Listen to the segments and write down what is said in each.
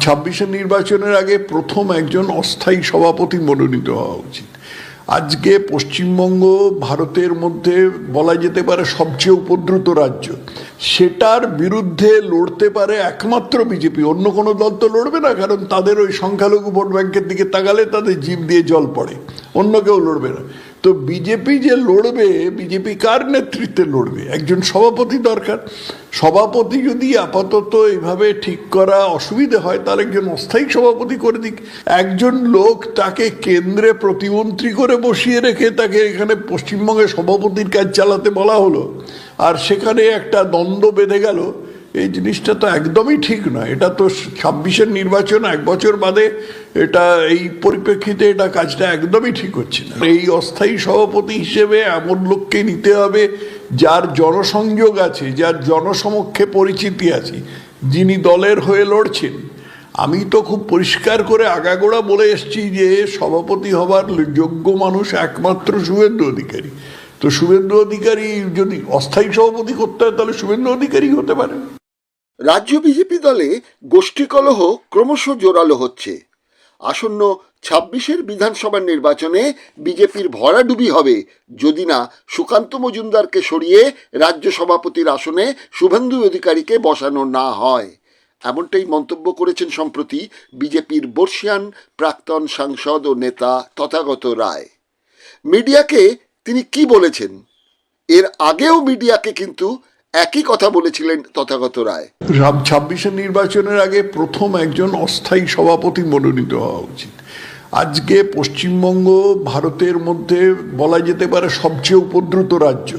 ছাব্বিশের নির্বাচনের আগে প্রথম একজন অস্থায়ী সভাপতি মনোনীত হওয়া উচিত। আজকে পশ্চিমবঙ্গ ভারতের মধ্যে বলা যেতে পারে সবচেয়ে উপদ্রুত রাজ্য, সেটার বিরুদ্ধে লড়তে পারে একমাত্র বিজেপি। অন্য কোনো দল তো লড়বে না, কারণ তাদের ওই সংখ্যালঘু ভোট ব্যাংকের দিকে তাকালে তাদের জিভ দিয়ে জল পড়ে, অন্য কেউ লড়বে না। তো বিজেপি যে লড়বে, বিজেপি কার নেতৃত্বে লড়বে? একজন সভাপতি দরকার। সভাপতি যদি আপাতত এইভাবে ঠিক করা অসুবিধে হয়, তাহলে একজন অস্থায়ী সভাপতি করে দিক। একজন লোক তাকে কেন্দ্রে প্রতিমন্ত্রী করে বসিয়ে রেখে তাকে এখানে পশ্চিমবঙ্গে সভাপতির কাজ চালাতে বলা হলো, আর সেখানে একটা দ্বন্দ্ব বেঁধে গেল। এই জিনিসটা তো একদমই ঠিক নয়। এটা তো ছাব্বিশের নির্বাচন, 1 বছর বাদে, এটা এই পরিপ্রেক্ষিতে এটা কাজটা একদমই ঠিক হচ্ছে না। এই অস্থায়ী সভাপতি হিসেবে এমন লোককে নিতে হবে যার জনসংযোগ আছে, যার জনসমক্ষে পরিচিতি আছে, যিনি দলের হয়ে লড়ছেন। আমি তো খুব পরিষ্কার করে আগাগোড়া বলে এসছি যে সভাপতি হবার যোগ্য মানুষ একমাত্র শুভেন্দু অধিকারী। তো শুভেন্দু অধিকারী যদি অস্থায়ী সভাপতি করতে হয়, তাহলে শুভেন্দু অধিকারী হতে পারে। রাজ্য বিজেপি দলে গোষ্ঠী কলহ ক্রমশ জোরালো হচ্ছে। আসন্ন 26-এর বিধানসভা নির্বাচনে বিজেপির ভরাডুবি হবে যদি না সুকান্ত মজুমদারকে সরিয়ে রাজ্য সভাপতির আসনে শুভেন্দু অধিকারীকে বসানো না হয়। এমনটাই মন্তব্য করেছেন সম্প্রতি বিজেপির বর্ষিয়ান প্রাক্তন সাংসদ ও নেতা তথাগত রায়। মিডিয়াকে তিনি কি বলেছেন? এর আগেও মিডিয়াকে কিন্তু একই কথা বলেছিলেন তথাগত রায়। 26-এর নির্বাচনের আগে প্রথম একজন অস্থায়ী সভাপতি মনোনীত হওয়া উচিত। আজকে পশ্চিমবঙ্গ ভারতের মধ্যে বলা যেতে পারে সবচেয়ে উপদ্রুত রাজ্য,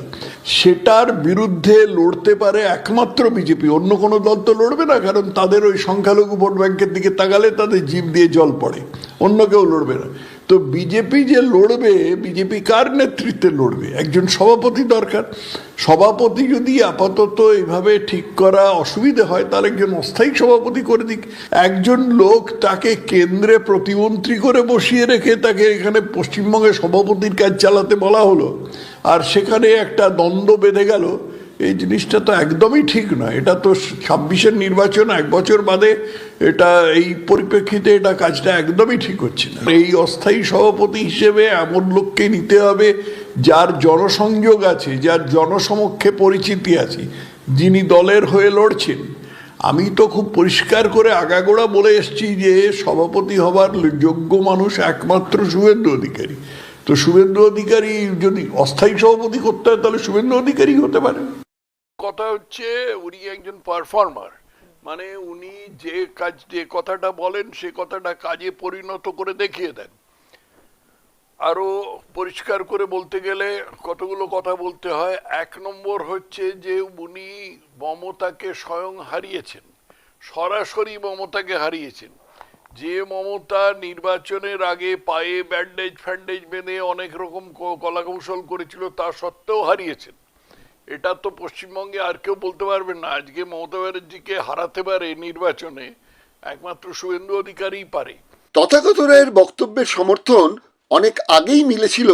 সেটার বিরুদ্ধে লড়তে পারে একমাত্র বিজেপি। অন্য কোনো দল তো লড়বে না, কারণ তাদের ওই সংখ্যালঘু ভোট ব্যাংকের দিকে তাকালে তাদের জিভ দিয়ে জল পড়ে, অন্য কেউ লড়বে না। তো বিজেপি যে লড়বে, বিজেপি কার নেতৃত্বে লড়বে? একজন সভাপতি দরকার। সভাপতি যদি আপাতত এইভাবে ঠিক করা অসুবিধে হয়, তাহলে একজন অস্থায়ী সভাপতি করে দিক। একজন লোক তাকে কেন্দ্রে প্রতিমন্ত্রী করে বসিয়ে রেখে তাকে এখানে পশ্চিমবঙ্গে সভাপতির কাজ চালাতে বলা হলো, আর সেখানে একটা দ্বন্দ্ব বেঁধে গেল। এই জিনিসটা তো একদমই ঠিক নয়। এটা তো 26-এর নির্বাচন, 1 বছর বাদে, এটা এই পরিপ্রেক্ষিতে এটা কাজটা একদমই ঠিক হচ্ছে না। এই অস্থায়ী সভাপতি হিসেবে এমন লোককে নিতে হবে যার জনসংযোগ আছে, যার জনসমক্ষে পরিচিতি আছে, যিনি দলের হয়ে লড়ছেন। আমি তো খুব পরিষ্কার করে আগাগোড়া বলে এসছি যে সভাপতি হবার যোগ্য মানুষ একমাত্র শুভেন্দু অধিকারী। তো শুভেন্দু অধিকারী যদি অস্থায়ী সভাপতি করতে হয়, তাহলে শুভেন্দু অধিকারী হতে পারে। কথা হচ্ছে উনি একজন পারফর্মার, মানে উনি যে কথাটা বলেন সে কথাটা কাজে পরিণত করে দেখিয়ে দেন। আরো পরিষ্কার করে বলতে গেলে কতগুলো কথা বলতে হয়। 1 নম্বর হচ্ছে যে উনি মমতাকে স্বয়ং হারিয়েছেন, সরাসরি মমতাকে হারিয়েছেন। যে মমতা নির্বাচনের আগে পায়ে ব্যান্ডেজ ফ্যান্ডেজ বেঁধে অনেক রকম কলাকৌশল করেছিল, তা সত্ত্বেও হারিয়েছেন। এটা তো পশ্চিমবঙ্গে আর কেউ বলতে পারবেন না। আজকে মমতা ব্যানার্জিকে হারাতে পারে নির্বাচনে একমাত্র শুভেন্দু অধিকারীই পারে। তথাগত রায়ের বক্তব্যের সমর্থন অনেক আগেই মিলেছিল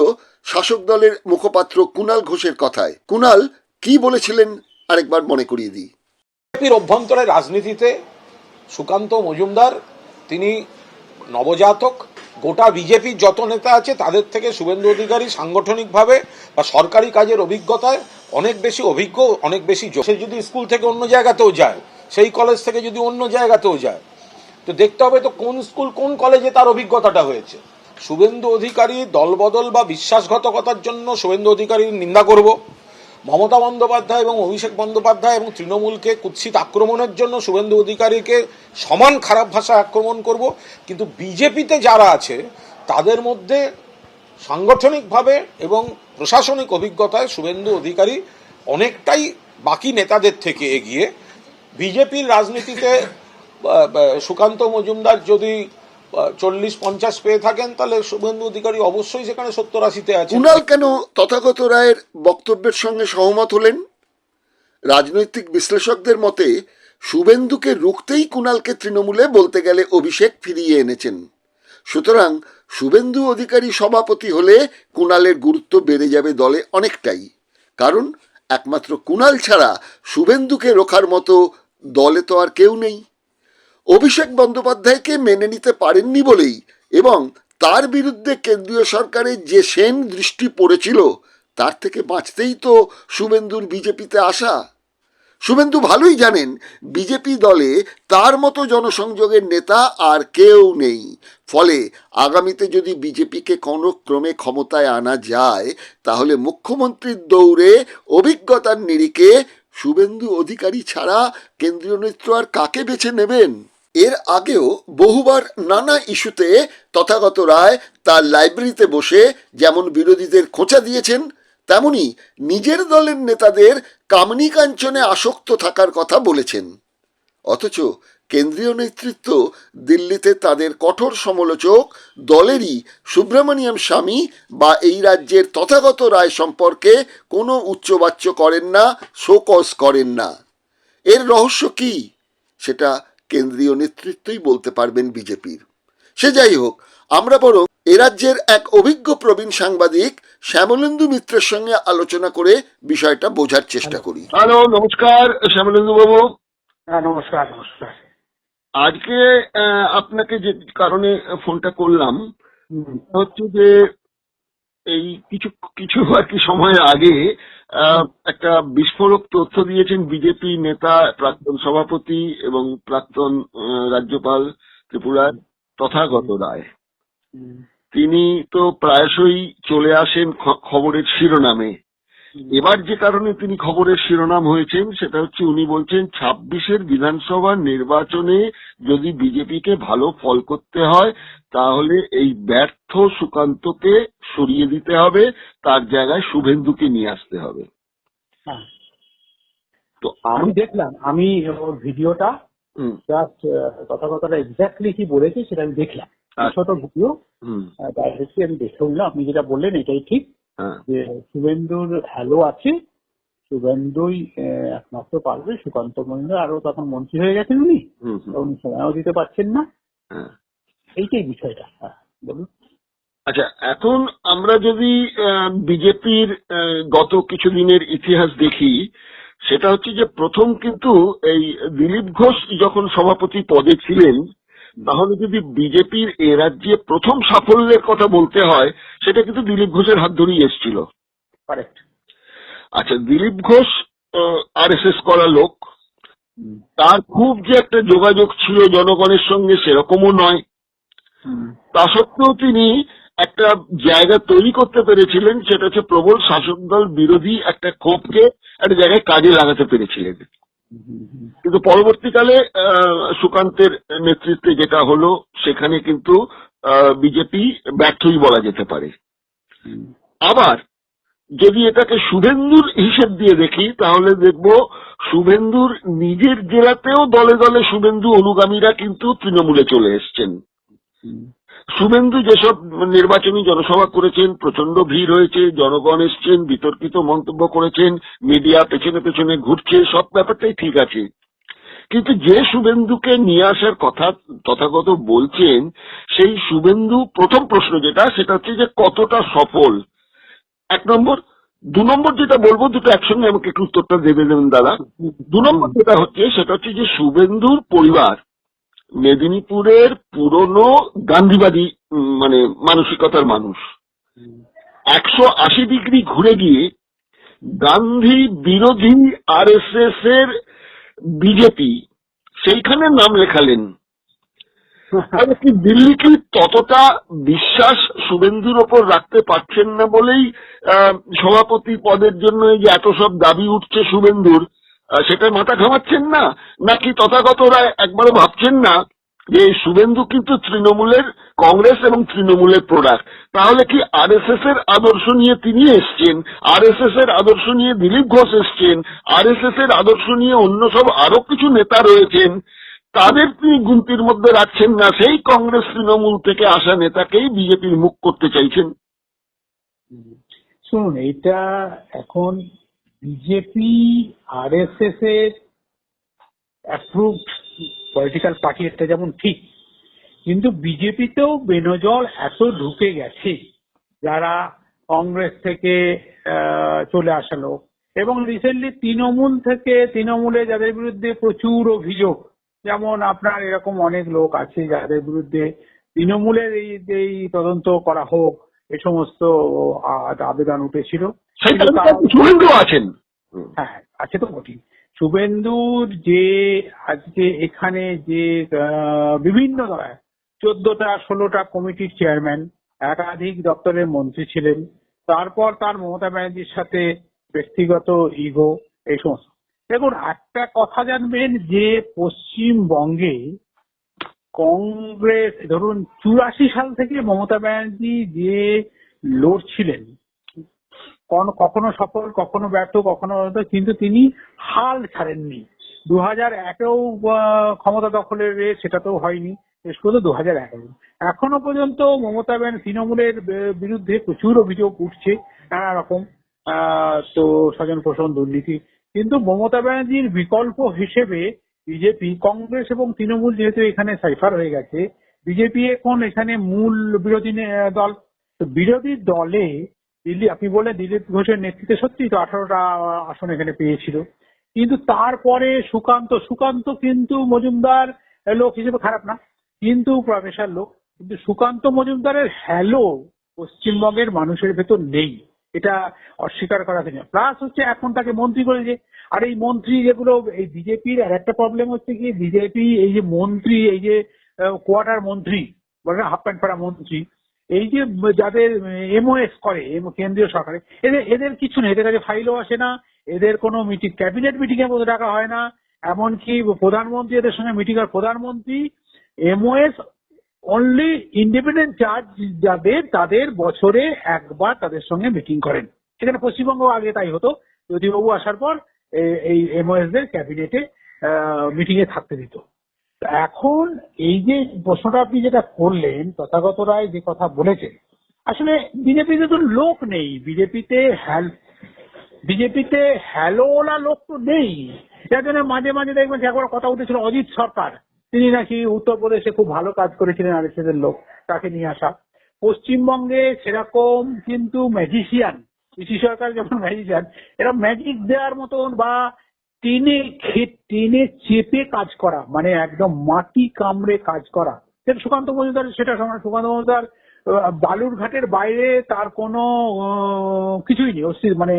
শাসক দলের মুখপাত্র কুণাল ঘোষের কথায়। কুণাল কি বলেছিলেন আরেকবার মনে করিয়ে দিই। বিজেপির অভ্যন্তরে রাজনীতিতে সুকান্ত মজুমদার তিনি নবজাতক। গোটা বিজেপির যত নেতা আছে তাদের থেকে শুভেন্দু অধিকারী সাংগঠনিকভাবে বা সরকারি কাজের অভিজ্ঞতায় অনেক বেশি অভিজ্ঞ, অনেক বেশি। সে যদি স্কুল থেকে অন্য জায়গাতেও যায়, সেই কলেজ থেকে যদি অন্য জায়গাতেও যায়, তো দেখতে হবে তো কোন স্কুল কোন কলেজে তার অভিজ্ঞতাটা হয়েছে। শুভেন্দু অধিকারী দলবদল বা বিশ্বাসঘাতকতার জন্য শুভেন্দু অধিকারীর নিন্দা করব। মমতা বন্দ্যোপাধ্যায় এবং অভিষেক বন্দ্যোপাধ্যায় এবং তৃণমূলকে কুৎসিত আক্রমণের জন্য শুভেন্দু অধিকারীকে সমান খারাপ ভাষায় আক্রমণ করব। কিন্তু বিজেপিতে যারা আছে তাদের মধ্যে সাংগঠনিকভাবে এবং প্রশাসনিক অভিজ্ঞতায় শুভেন্দু অধিকারী অনেকটাই বাকি নেতাদের থেকে এগিয়ে। বিজেপির রাজনীতিতে সুকান্ত মজুমদার যদি 40-50 পেয়ে থাকেন, তাহলে শুভেন্দু অধিকারী অবশ্যই সেখানে 70-80-তে আছে। কুণাল কেন তথাগত রায়ের বক্তব্যের সঙ্গে সহমত হলেন? রাজনৈতিক বিশ্লেষকদের মতে শুভেন্দুকে রুখতেই কুণালকে তৃণমূলে বলতে গেলে অভিষেক ফিরিয়ে এনেছেন। সুতরাং শুভেন্দু অধিকারী সভাপতি হলে কুণালের গুরুত্ব বেড়ে যাবে দলে অনেকটাই। কারণ একমাত্র কুণাল ছাড়া শুভেন্দুকে রোখার মতো দলে তো আর কেউ নেই। অভিষেক বন্দ্যোপাধ্যায়কে মেনে নিতে পারেননি বলেই এবং তার বিরুদ্ধে কেন্দ্রীয় সরকারের যে সেন দৃষ্টি পড়েছিল তার থেকে বাঁচতেই তো শুভেন্দুর বিজেপিতে আসা। শুভেন্দু ভালোই জানেন বিজেপি দলে তার মতো জনসংযোগের নেতা আর কেউ নেই, ফলে আগামীতে যদি বিজেপিকে কোনো ক্রমে ক্ষমতায় আনা যায় তাহলে মুখ্যমন্ত্রীর দৌড়ে অভিজ্ঞতার নিরিখে শুভেন্দু অধিকারী ছাড়া কেন্দ্রীয় নেতৃত্ব আর কাকে বেছে নেবেন? এর আগেও বহুবার নানা ইস্যুতে তথাগত রায় তার লাইব্রেরিতে বসে যেমন বিরোধীদের খোঁচা দিয়েছেন, তেমনি নিজের দলের নেতাদের কামনী কাঞ্চনে আসক্ত থাকার কথা বলেছেন। অথচ কেন্দ্রীয় নেতৃত্ব দিল্লিতে তাদের কঠোর সমালোচক দলেরই সুব্রমণিয়াম স্বামী বা এই রাজ্যের তথাগত রায় সম্পর্কে কোনো উচ্চবাচ্য করেন না, শোকজ করেন না। এর রহস্য কি সেটা কেন্দ্রীয় নেতৃত্বই বলতে পারবেন বিজেপির। সে যাই হোক, আমরা বরং এ রাজ্যের এক অভিজ্ঞ প্রবীণ সাংবাদিক শ্যামলেন্দু মিত্রের সঙ্গে আলোচনা করে বিষয়টা বোঝার চেষ্টা করি। হ্যালো, নমস্কার শ্যামলেন্দু বাবু। হ্যাঁ, নমস্কার। নমস্কার। আজকে আপনাকে যে কারণে ফোনটা করলাম হুম, হচ্ছে যে এই কিছু কিছু আর কি সময় আগে একটা বিস্ফোরক তথ্য দিয়েছেন বিজেপি নেতা, প্রাক্তন সভাপতি এবং প্রাক্তন রাজ্যপাল ত্রিপুরার তথাগত রায়। হুম, তিনি তো প্রায়শই চলে আসেন খবরের শিরোনামে। এবার যে কারণে তিনি খবরের শিরোনাম হয়েছেন সেটা হচ্ছে উনি বলছেন 26-এর বিধানসভা নির্বাচনে যদি বিজেপিকে ভালো ফল করতে হয় তাহলে এই ব্যর্থ সুকান্তকে সরিয়ে দিতে হবে, তার জায়গায় শুভেন্দুকে নিয়ে আসতে হবে। হ্যাঁ। তো আমি দেখলাম, আমি ওর ভিডিওটা হুম, জাস্ট কথাটা এক্স্যাক্টলি কি বলেছে সেটা আমি দেখলাম। ছোট ভিডিও হুম, ডাইরেক্টলি আমি দেখে নিলাম। আপনি যেটা বললেন এটাই ঠিক, হ্যাঁ, যে শুভেন্দুর হ্যালো আছে, শুভেন্দুই একমাত্র পারবে। সুকান্ত মজুমদার আরো তখন মন্ত্রী হয়ে গেছেন উনি, হুম, হুম, উনি সময়ও দিতে পারছেন না। হ্যাঁ। এইটাই বিষয়টা। হ্যাঁ, বলুন। আচ্ছা, এখন আমরা যদি বিজেপির গত কিছুদিনের ইতিহাস দেখি, সেটা হচ্ছে যে প্রথম কিন্তু এই দিলীপ ঘোষ যখন সভাপতি পদে ছিলেন, তাহলে যদি বিজেপির এ রাজ্যে প্রথম সাফল্যের কথা বলতে হয় সেটা কিন্তু দিলীপ ঘোষের হাত ধরেই এসেছিল। কারেক্ট। আচ্ছা, দিলীপ ঘোষ আরএসএস করা লোক, তার খুব যে একটা যোগাযোগ ছিল জনগণের সঙ্গে সেরকমও নয়। তা সত্ত্বেও তিনি একটা জায়গা তৈরি করতে পেরেছিলেন, সেটা হচ্ছে প্রবল শাসক দল বিরোধী একটা ক্ষোভকে একটা জায়গায় কাজে লাগাতে পেরেছিলেন। কিন্তু পরবর্তীকালে সুকান্তের নেতৃত্বে যেটা হলো সেখানে কিন্তু বিজেপি ব্যর্থই বলা যেতে পারে। আবার যদি এটাকে শুভেন্দুর হিসেব দিয়ে দেখি তাহলে দেখব শুভেন্দুর নিজের জেলাতেও দলে দলে শুভেন্দু অনুগামীরা কিন্তু তৃণমূলে চলে এসছেন। শুভেন্দু যেসব নির্বাচনী জনসভা করেছেন, প্রচন্ড ভিড় হয়েছে, জনগণ এসছেন, বিতর্কিত মন্তব্য করেছেন, মিডিয়া পেছনে পেছনে ঘুরছে, সব ব্যাপারটাই ঠিক আছে। কিন্তু যে শুভেন্দুকে নিয়ে আসার কথা তথাগত বলছেন সেই শুভেন্দু, প্রথম প্রশ্ন যেটা সেটা হচ্ছে যে কতটা সফল, এক নম্বর। দু নম্বর যেটা বলবো, দুটো একসঙ্গে আমাকে একটু উত্তরটা দেবেন দাদা। দু নম্বর যেটা হচ্ছে সেটা হচ্ছে যে শুভেন্দুর পরিবার মেদিনীপুরের পুরনো গান্ধীবাদী মানে মানসিকতার মানুষ। 180 ডিগ্রি ঘুরে গিয়ে গান্ধী বিরোধী আরএসএস এর বিজেপি সেইখানে নাম লেখালেন। দিল্লি কি ততটা বিশ্বাস শুভেন্দুর ওপর রাখতে পারছেন না বলেই সভাপতি পদের জন্য যে এত সব দাবি উঠছে শুভেন্দুর, সেটা মাথা ঘামাচ্ছেন না? নাকি তথাগত রায় একবারও ভাবছেন না যে শুভেন্দু কিন্তু তৃণমূলের, কংগ্রেস এবং তৃণমূলের প্রোডাক্ট? তাহলে কি আরএসএস এর আদর্শ নিয়ে তিনি এসছেন, আরএসএস এর আদর্শ নিয়ে দিলীপ ঘোষ এসছেন, আরএসএস এর আদর্শ নিয়ে অন্য সব আরো কিছু নেতা রয়েছেন, তাদের তিনি গুনতির মধ্যে রাখছেন না, সেই কংগ্রেস তৃণমূল থেকে আসা নেতাকেই বিজেপির মুখ করতে চাইছেন? শুনুন, এটা এখন বিজেপি আরএসএস এর অ্যাপ্রুভড পলিটিক্যাল পার্টি, এটা যেমন ঠিক, কিন্তু বিজেপিতেও বেনজল এত ঢুকে গেছে যারা কংগ্রেস থেকে চলে আসা লোক, এবং রিসেন্টলি তৃণমূল থেকে, তৃণমূলে যাদের বিরুদ্ধে প্রচুর অভিযোগ যেমন আপনার এরকম অনেক লোক আছে যাদের বিরুদ্ধে তৃণমূলের এই তদন্ত করা হোক এই সমস্ত আবেদন উঠেছিল। সেই কিন্তু তালিকায় শুভেন্দু আছেন। হ্যাঁ আছে তো বটেই। শুভেন্দুর যে আজকে এখানে যে বিভিন্ন 14টা 16টা কমিটির চেয়ারম্যান, একাধিক দপ্তরের মন্ত্রী ছিলেন, তারপর তার মমতা ব্যানার্জির সাথে ব্যক্তিগত ইগো, এই সমস্ত। দেখুন একটা কথা জানবেন যে পশ্চিমবঙ্গে কংগ্রেস ধরুন 84 সাল থেকে মমতা ব্যানার্জি যে লড়ছিলেন, কখনো সফল কখনো ব্যর্থ কখনো ব্যর্থ, কিন্তু তিনি হাল ছাড়েননি। 2001-এও ক্ষমতা দখলের রেস, সেটাতেও হয়নি, শেষ পর্যন্ত 2011 এখনো পর্যন্ত মমতা ব্যানার্জি তৃণমূলের বিরুদ্ধে প্রচুর অভিযোগ উঠছে নানা রকম, তো স্বজন পোষণ দুর্নীতি, কিন্তু মমতা ব্যানার্জির বিকল্প হিসেবে বিজেপি, কংগ্রেস এবং তৃণমূল যেহেতু এখানে সাইফার হয়ে গেছে, বিজেপি এখন এখানে মূল বিরোধী দল। তো বিরোধী দলে দিল্লি, আপনি বললেন দিলীপ ঘোষের নেতৃত্বে সত্যি তো 18টা আসন এখানে পেয়েছিল, কিন্তু তারপরে সুকান্ত কিন্তু মজুমদার লোক হিসেবে খারাপ না, কিন্তু প্রফেসর লোক, কিন্তু সুকান্ত মজুমদারের হ্যালো পশ্চিমবঙ্গের মানুষের ভেতর নেই, এটা অস্বীকার করা যায় না। প্লাস হচ্ছে এখন তাকে মন্ত্রী করেছে, আর এই মন্ত্রী যেগুলো এই বিজেপির আর একটা প্রবলেম হচ্ছে কি, বিজেপি এই যে মন্ত্রী, এই যে কোয়ার্টার মন্ত্রী বলে না, হাফ প্যান্ট পরা মন্ত্রী, এই যে যাদের এমওএস করে কেন্দ্রীয় সরকারে, এদের কিছু নেই, এদের কাছে ফাইলও আসে না, এদের কোনো মিটিং, ক্যাবিনেট মিটিং এর মধ্যে ডাকা হয় না, এমনকি প্রধানমন্ত্রী এদের সঙ্গে মিটিং হয়, প্রধানমন্ত্রী এমওএস অনলি ইন্ডিপেন্ডেন্ট চার্জ যাদের, তাদের বছরে একবার তাদের সঙ্গে মিটিং করেন। সেখানে পশ্চিমবঙ্গ আগে তাই হতো, জ্যোতিবাবু আসার পর এই এমওএস দের ক্যাবিনেটে মিটিং এ থাকতে দিত। এখন এই যে প্রশ্নটা আপনি যেটা করলেন, তথাগত রায় যে কথা বলেছেন, আসলে বিজেপিতে তো লোক নেই, বিজেপিতে হ্যালোওয়ালা লোক তো নেই। যার জন্য মাঝে মাঝে দেখবেন একবার কথা উঠেছিল অজিত সরকার, তিনি নাকি উত্তরপ্রদেশে খুব ভালো কাজ করেছিলেন, আরএসএস এর লোক, তাকে নিয়ে আসা। পশ্চিমবঙ্গে সেরকম কিন্তু ম্যাজিশিয়ান, পিসি সরকার যেমন ম্যাজিশিয়ান, এরা ম্যাজিক দেওয়ার মতন বা টেনে চেপে কাজ করা, মানে একদম মাটি কামড়ে কাজ করা, সেটা সুকান্ত মজুমদার, সেটা সুকান্ত মজুমদার বালুরঘাটের বাইরে তার কোনো কিছুই নেই, মানে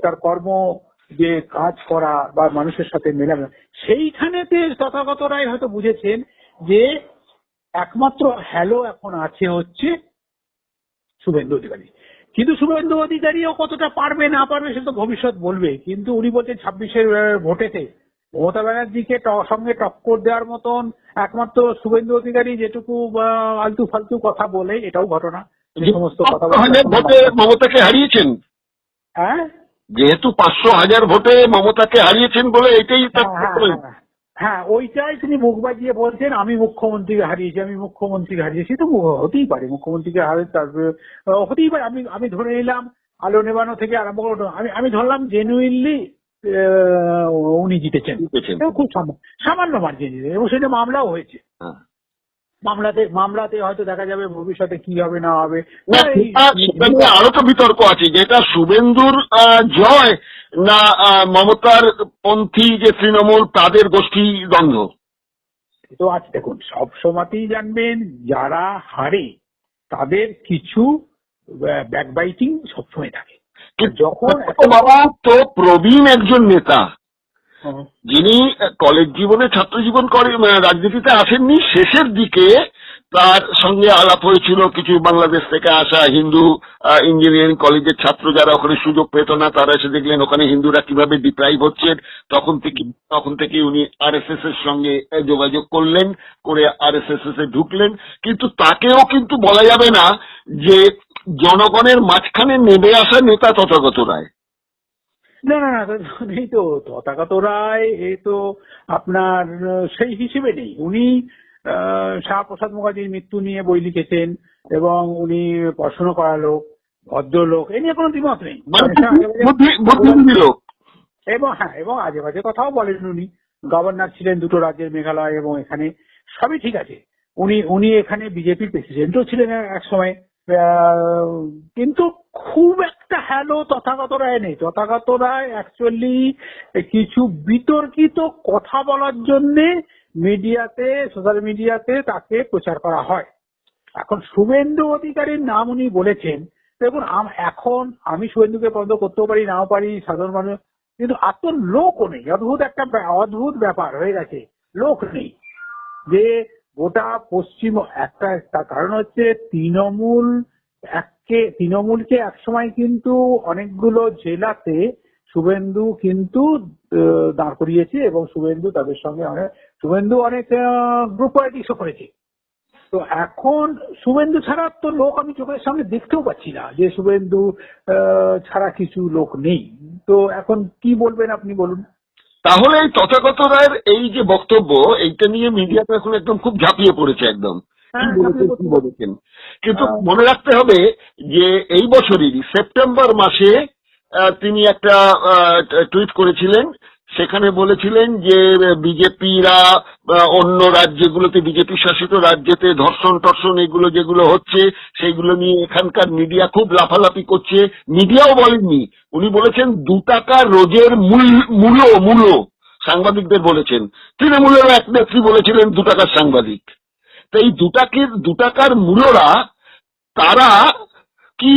তার কর্ম যে কাজ করা বা মানুষের সাথে মেলামেলা, সেইখানেতে তথাগত রায় হয়তো বুঝেছেন যে একমাত্র হ্যালো এখন আছে হচ্ছে শুভেন্দু অধিকারী। কিন্তু শুভেন্দু অধিকারীও কতটা পারবে না পারবে সে তো ভবিষ্যৎ বলবে, কিন্তু উনি বলছেন 26-এর ভোটেতে মমতা ব্যানার্জিকে সঙ্গে টক্কর দেওয়ার মতন একমাত্র শুভেন্দু অধিকারী, যেটুকু আলতু ফালতু কথা বলে, এটাও ঘটনা, যে সমস্ত কথা ভোটে মমতাকে হারিয়েছেন, হ্যাঁ যেহেতু 500,000 ভোটে মমতাকে হারিয়েছেন বলে এটাই হ্যাঁ ওইটাই তিনি মুখ বাজিয়ে বলছেন, আমি মুখ্যমন্ত্রীকে হারিয়েছি, তো হতেই পারে মুখ্যমন্ত্রীকে তারপরে হতেই পারে। আমি ধরে নিলাম আলো নেবানো থেকে আরম্ভ করে আমি ধরলাম জেনুইনলি উনি জিতেছেন, খুব সামান্য মার্জিন জিতেছেন, এবং সেটা মামলাও হয়েছে। মামলাতে হয়তো দেখা যাবে ভবিষ্যতে কি হবে না হবে। আরো তো বিতর্ক আছে, যেটা শুভেন্দুর জয় না মমতার পন্থী যে তৃণমূল তাদের গোষ্ঠী দ্বন্দ্ব তো আছে। দেখুন সব সময়তেই জানবেন যারা হারে তাদের কিছু ব্যাকবাইটিং সবসময় থাকে। যখন বাবা তো প্রবীণ একজন নেতা, যিনি কলেজ জীবনে ছাত্র জীবন করে রাজনীতিতে আসেননি, শেষের দিকে তার সঙ্গে আলাপ হয়েছিল কিছু বাংলাদেশ থেকে আসা হিন্দু ইঞ্জিনিয়ারিং কলেজের ছাত্র, যারা ওখানে সুযোগ পেত না, তারা এসে দেখলেন ওখানে হিন্দুরা কিভাবে ডিপ্রাইভ হচ্ছেন, তখন থেকে উনি আরএসএস এর সঙ্গে যোগাযোগ করলেন, করে আরএসএস এ ঢুকলেন। কিন্তু তাকেও কিন্তু বলা যাবে না যে জনগণের মাঝখানে নেমে আসা নেতা তথাগত রায়। না নেই তো তথাগত রায়, এই তো আপনার সেই হিসেবে নেই। উনি শাহপ্রসাদ মুখার্জির মৃত্যু নিয়ে বই লিখেছেন, এবং উনি পড়াশোনা করা লোক, ভদ্রলোক, এ নিয়ে কোনো দ্বিমত নেই, এবং আজে বাজে কথাও বলেন উনি। গভর্নর ছিলেন দুটো রাজ্যের, মেঘালয় এবং এখানে, সবই ঠিক আছে। উনি এখানে বিজেপির প্রেসিডেন্টও ছিলেন এক সময়, কিন্তু খুব একটা হ্যালো তথাগত রায় নেই। তথাগত রায় অ্যাকচুয়ালি কিছু বিতর্কিত কথা বলার জন্যে মিডিয়াতে, সোশ্যাল মিডিয়াতে তাকে প্রচার করা হয়। এখন শুভেন্দু অধিকারীর নাম উনি বলেছেন। দেখুন, এখন আমি শুভেন্দুকে পছন্দ করতেও পারি, নাও পারি, সাধারণ মানুষ, কিন্তু আর তো লোকও নেই। অদ্ভুত ব্যাপার হয়ে গেছে, লোক নেই। যে গোটা পশ্চিম একটা তার কারণ হচ্ছে তৃণমূলকে একসময় কিন্তু অনেকগুলো জেলাতে শুভেন্দু কিন্তু দাঁড় করিয়েছে, এবং শুভেন্দু তাদের সঙ্গে শুভেন্দু অনেক গ্রুপ পলিটিক্সও করেছে। তো এখন শুভেন্দু ছাড়া তো লোক আমি চোখের সামনে দেখতেও পাচ্ছি না, যে শুভেন্দু ছাড়া কিছু লোক নেই। তো এখন কি বলবেন আপনি, বলুন। তাহলে এই তথাগত রায়ের এই যে বক্তব্য, এইটা নিয়ে মিডিয়াতে এখন একদম খুব ঝাঁপিয়ে পড়েছে একদম, কি বলেছেন। কিন্তু মনে রাখতে হবে যে এই বছরই সেপ্টেম্বর মাসে তিনি একটা টুইট করেছিলেন, সেখানে বলেছিলেন যে বিজেপিরা অন্য রাজ্যগুলোতে, বিজেপি শাসিত রাজ্যেতে ধর্ষণ টর্ষণ এগুলো যেগুলো হচ্ছে সেইগুলো নিয়ে এখানকার মিডিয়া খুব লাফালাফি করছে। মিডিয়াও বলেননি, উনি বলেছেন 2 টাকা রোজের মূল্য সাংবাদিকদের বলেছেন। তৃণমূলেরও এক নেত্রী বলেছিলেন 2 টাকার সাংবাদিক। তো এই 2 টাকার মূল্যরা তারা কি,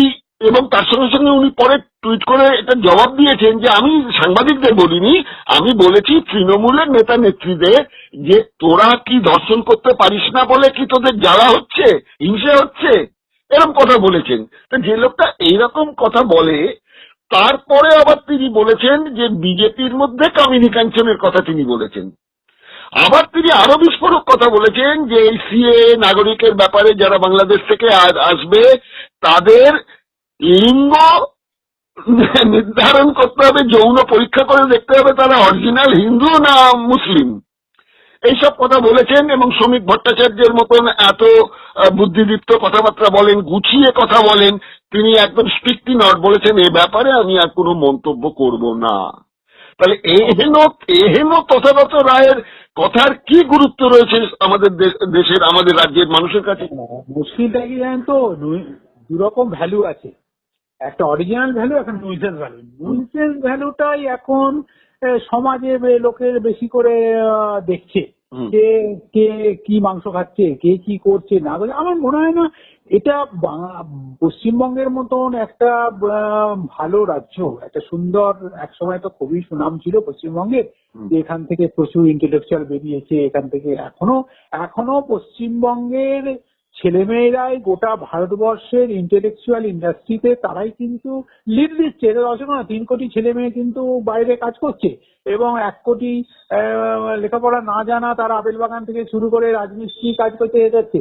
এবং তার সঙ্গে সঙ্গে উনি পরে টুইট করে এটা জবাব দিয়েছেন যে আমি সাংবাদিকদের বলিনি, আমি বলেছি তৃণমূলের নেতা নেত্রীদের যে তোরা কি ধর্ষণ করতে পারিস না বলে কি তোদের জ্বালা হচ্ছে, হিংসে হচ্ছে, এরকম কথা বলেছেন। তো যে লোকটা এইরকম কথা বলে, তারপরে আবার তিনি বলেছেন যে বিজেপির মধ্যে কামিনী কাঞ্চনের কথা তিনি বলেছেন। আবার তিনি আরো বিস্ফোরক কথা বলেছেন যে এই সিএ নাগরিকের ব্যাপারে যারা বাংলাদেশ থেকে আসবে তাদের লিঙ্গ নির্ধারণ করতে হবে, যৌন পরীক্ষা করে দেখতে হবে তারা অরিজিনাল হিন্দু না মুসলিম, এইসব কথা বলেছেন। এবং শ্রমিক ভট্টাচার্যের মতন এত বুদ্ধিদীপ্ত কথাবার্তা বলেন, গুছিয়ে কথা বলেন, তিনি একদম স্ট্রিক্টলি নট বলেছেন এ ব্যাপারে আমি আর কোনো মন্তব্য করব না। তাহলে এহেন তথাগত রায়ের কথার কি গুরুত্ব রয়েছে আমাদের দেশের, আমাদের রাজ্যের মানুষের কাছে? মুশকিলটা কি জানেন তো, দুরকম ভ্যালু আছে, একটা অরিজিনাল ভ্যালু, একটা নুইসেন্স ভ্যালু। নুইসেন্স ভ্যালুটাই এখন সমাজে লোকের বেশি করে দেখছে, কে কে কি মাংস খাচ্ছে, কে কি করছে না করছে। আমার মনে হয় না এটা পশ্চিমবঙ্গের মতন একটা ভালো রাজ্য, একটা সুন্দর, একসময় তো খুবই সুনাম ছিল পশ্চিমবঙ্গের, যে এখান থেকে প্রচুর ইন্টেলেকচুয়াল বেরিয়েছে, এখান থেকে এখনো পশ্চিমবঙ্গের ছেলেমেয়েরাই গোটা ভারতবর্ষের ইন্টেলেকচুয়াল ইন্ডাস্ট্রিতে তারাই কিন্তু লিড দিচ্ছে। এটা অচেনা না, 3 কোটি ছেলে মেয়ে কিন্তু বাইরে কাজ করছে, এবং 1 কোটি লেখাপড়া না জানা তারা আপেল বাগান থেকে শুরু করে রাজমিস্ত্রি কাজ করতে যাচ্ছে।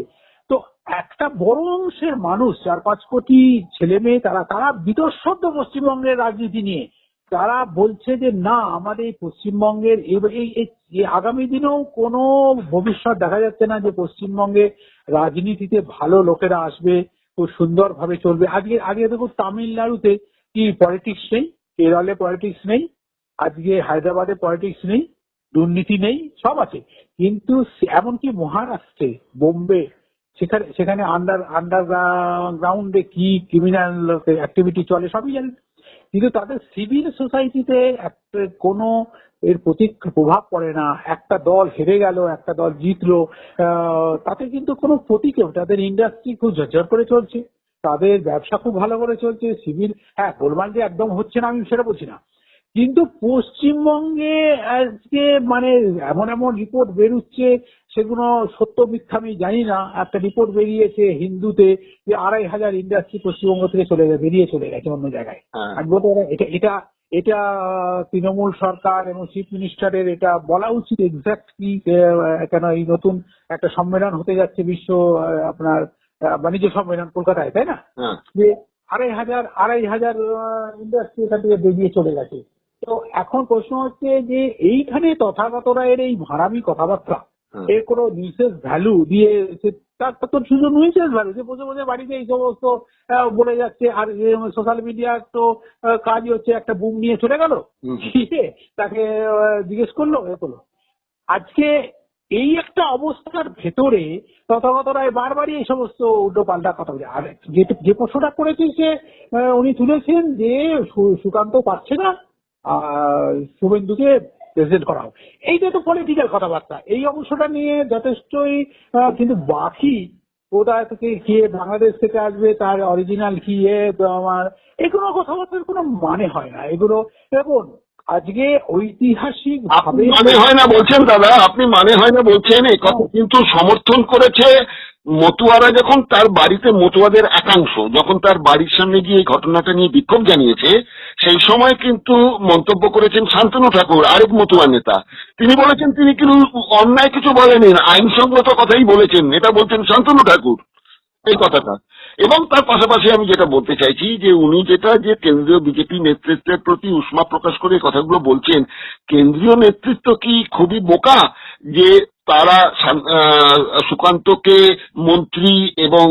তো একটা বড় অংশের মানুষ, 4-5 কোটি ছেলে মেয়ে, তারা বিতর্ষদ্ধ পশ্চিমবঙ্গের রাজনীতি নিয়ে। তারা বলছে যে না, আমাদের এই পশ্চিমবঙ্গের এই আগামী দিনেও কোনো ভবিষ্যৎ দেখা যাচ্ছে না যে পশ্চিমবঙ্গে রাজনীতিতে ভালো লোকেরা আসবে, খুব সুন্দরভাবে চলবে। আগে দেখুন তামিলনাড়ুতে কি পলিটিক্স নেই, কেরলে পলিটিক্স নেই, আজকে হায়দ্রাবাদে পলিটিক্স নেই, দুর্নীতি নেই, সব আছে। কিন্তু এমনকি মহারাষ্ট্রে, বোম্বে, সেখানে আন্ডারগ্রাউন্ডে কি ক্রিমিনাল অ্যাক্টিভিটি চলে সবই জানেন। কিন্তু তাদের সিভিল সোসাইটিতে কোনো এর প্রভাব পড়ে না। একটা দল হেরে গেল, একটা দল জিতলো, তাতে কিন্তু কোনো প্রতিক্রিয়া, তাদের ইন্ডাস্ট্রি খুব ঝরঝর করে চলছে, তাদের ব্যবসা খুব ভালো করে চলছে। সিভিল, হ্যাঁ, গোলমাল যে একদম হচ্ছে না আমি সেটা বলছি না, কিন্তু পশ্চিমবঙ্গে আজকে মানে এমন এমন রিপোর্ট বেরোচ্ছে, সেগুলো সত্য মিথ্যা আমি জানি না। একটা রিপোর্ট বেরিয়েছে হিন্দুতে যে 2500 ইন্ডাস্ট্রি পশ্চিমবঙ্গ থেকে বেরিয়ে চলে গেছে অন্য জায়গায়। আমি বলতে এটা তৃণমূল সরকার এবং চিফ মিনিস্টারের এটা বলা উচিত এক্সাক্ট কি, কেন এই নতুন একটা সম্মেলন হতে যাচ্ছে, বিশ্ব আপনার বাণিজ্য সম্মেলন কলকাতায়, তাই না, যে 2500 ইন্ডাস্ট্রি এখান থেকে বেরিয়ে চলে গেছে। তো এখন প্রশ্ন হচ্ছে যে এইখানে তথাগত রায়ের এই ভাড়ামি কথাবার্তা, এর কোনো নিউসেন্স ভ্যালু দিয়ে, তার তো শুধু নিউসেন্স ভ্যালু যে বসে বসে বাড়িতে এই সমস্ত বলে যাচ্ছে। আর সোশ্যাল মিডিয়ার তো কাজই হচ্ছে একটা বুম নিয়ে চলে গেল, তাকে জিজ্ঞেস করলো, আজকে এই একটা অবস্থার ভেতরে তথাগত রায় বারবারই এই সমস্ত উল্টো পাল্টা কথা বলে। আর যে প্রশ্নটা করেছে সে উনি তুলেছেন যে সুকান্ত পারছে না শুভেন্দুকে প্রেজেন্ট করা হোক। এইটা তো পলিটিক্যাল কথাবার্তা, এই অংশটা নিয়ে যথেষ্টই কিন্তু বাকি কোথায় থেকে কে বাংলাদেশ থেকে আসবে, তার অরিজিনাল কি আমার এগুলো কথাবার্তার কোনো মানে হয় না। এগুলো দেখুন আজকে ঐতিহাসিক আপনি ভাবে মানে হয় না বলছেন দাদা, আপনি মানে হয় না বলছেন এই কথা, কিন্তু সমর্থন করেছে মতুয়ারা যখন তার বাড়িতে, মতুয়াদের একাংশ যখন তার বাড়ির সামনে গিয়ে এই ঘটনাটা নিয়ে বিক্ষোভ জানিয়েছে, সেই সময় কিন্তু মন্তব্য করেছেন শান্তনু ঠাকুর, আরেক মতুয়া নেতা। তিনি বলেছেন তিনি কিন্তু অন্যায় কিছু বলেনি, আইনসঙ্গত কথাই বলেছেন, এটা বলছেন শান্তনু ঠাকুর এই কথাটা। এবং তার পাশাপাশি আমি যেটা বলতে চাইছি যে উনি যেটা যে কেন্দ্রীয় বিজেপি নেতৃত্বের প্রতি উষ্মা প্রকাশ করে এই কথাগুলো বলছেন, কেন্দ্রীয় নেতৃত্ব কি খুবই বোকা যে তারা সুকান্তকে মন্ত্রী এবং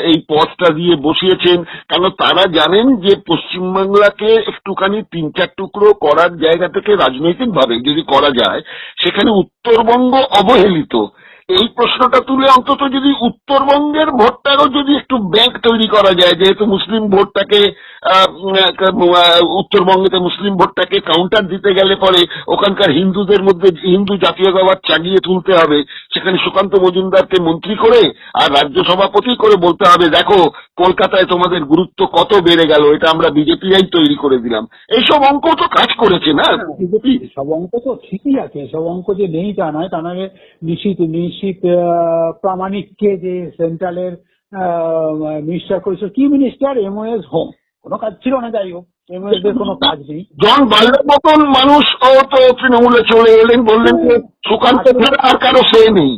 এই পদটা দিয়ে বসিয়েছেন? কারণ তারা জানেন যে পশ্চিমবাংলাকে একটুখানি 3-4 টুকরো করার জায়গা থেকে রাজনৈতিকভাবে যদি করা যায়, সেখানে উত্তরবঙ্গ অবহেলিত। এই প্রশ্নটা তুলে অন্তত যদি উত্তরবঙ্গের ভোটটারও যদি একটু ব্যাংক তৈরি করা যায়, যেহেতু মুসলিম ভোটটাকে উত্তরবঙ্গেতে মুসলিম ভোটটাকে কাউন্টার দিতে গেলে পরে ওখানকার হিন্দুদের মধ্যে হিন্দু জাতীয়তাবাদ চাগিয়ে তুলতে হবে, সেখানে সুকান্ত মজুমদারকে মন্ত্রী করে আর রাজ্য সভাপতি করে বলতে হবে দেখো কলকাতায় তোমাদের গুরুত্ব কত বেড়ে গেল, এটা আমরা বিজেপিরাই তৈরি করে দিলাম। এইসব অঙ্ক তো কাজ করেছে না বিজেপি। সব অঙ্ক তো ঠিকই আছে, সব অঙ্ক যে নেই তা নয়, তা নয় নিশ্চিত প্রামাণিককে যে সেন্ট্রালের মিনিস্টার করেছিল, কি মিনিস্টার, MOS হোম, কোনো কাজ ছিল না। যাই হোক, MOS দের কোনো কাজ নেই। জন বাল্যের মতন মানুষ ও তো তৃণমূলে চলে এলেন, বললেন যে সুকান্ত ছাড়া আর কারো সে নেই।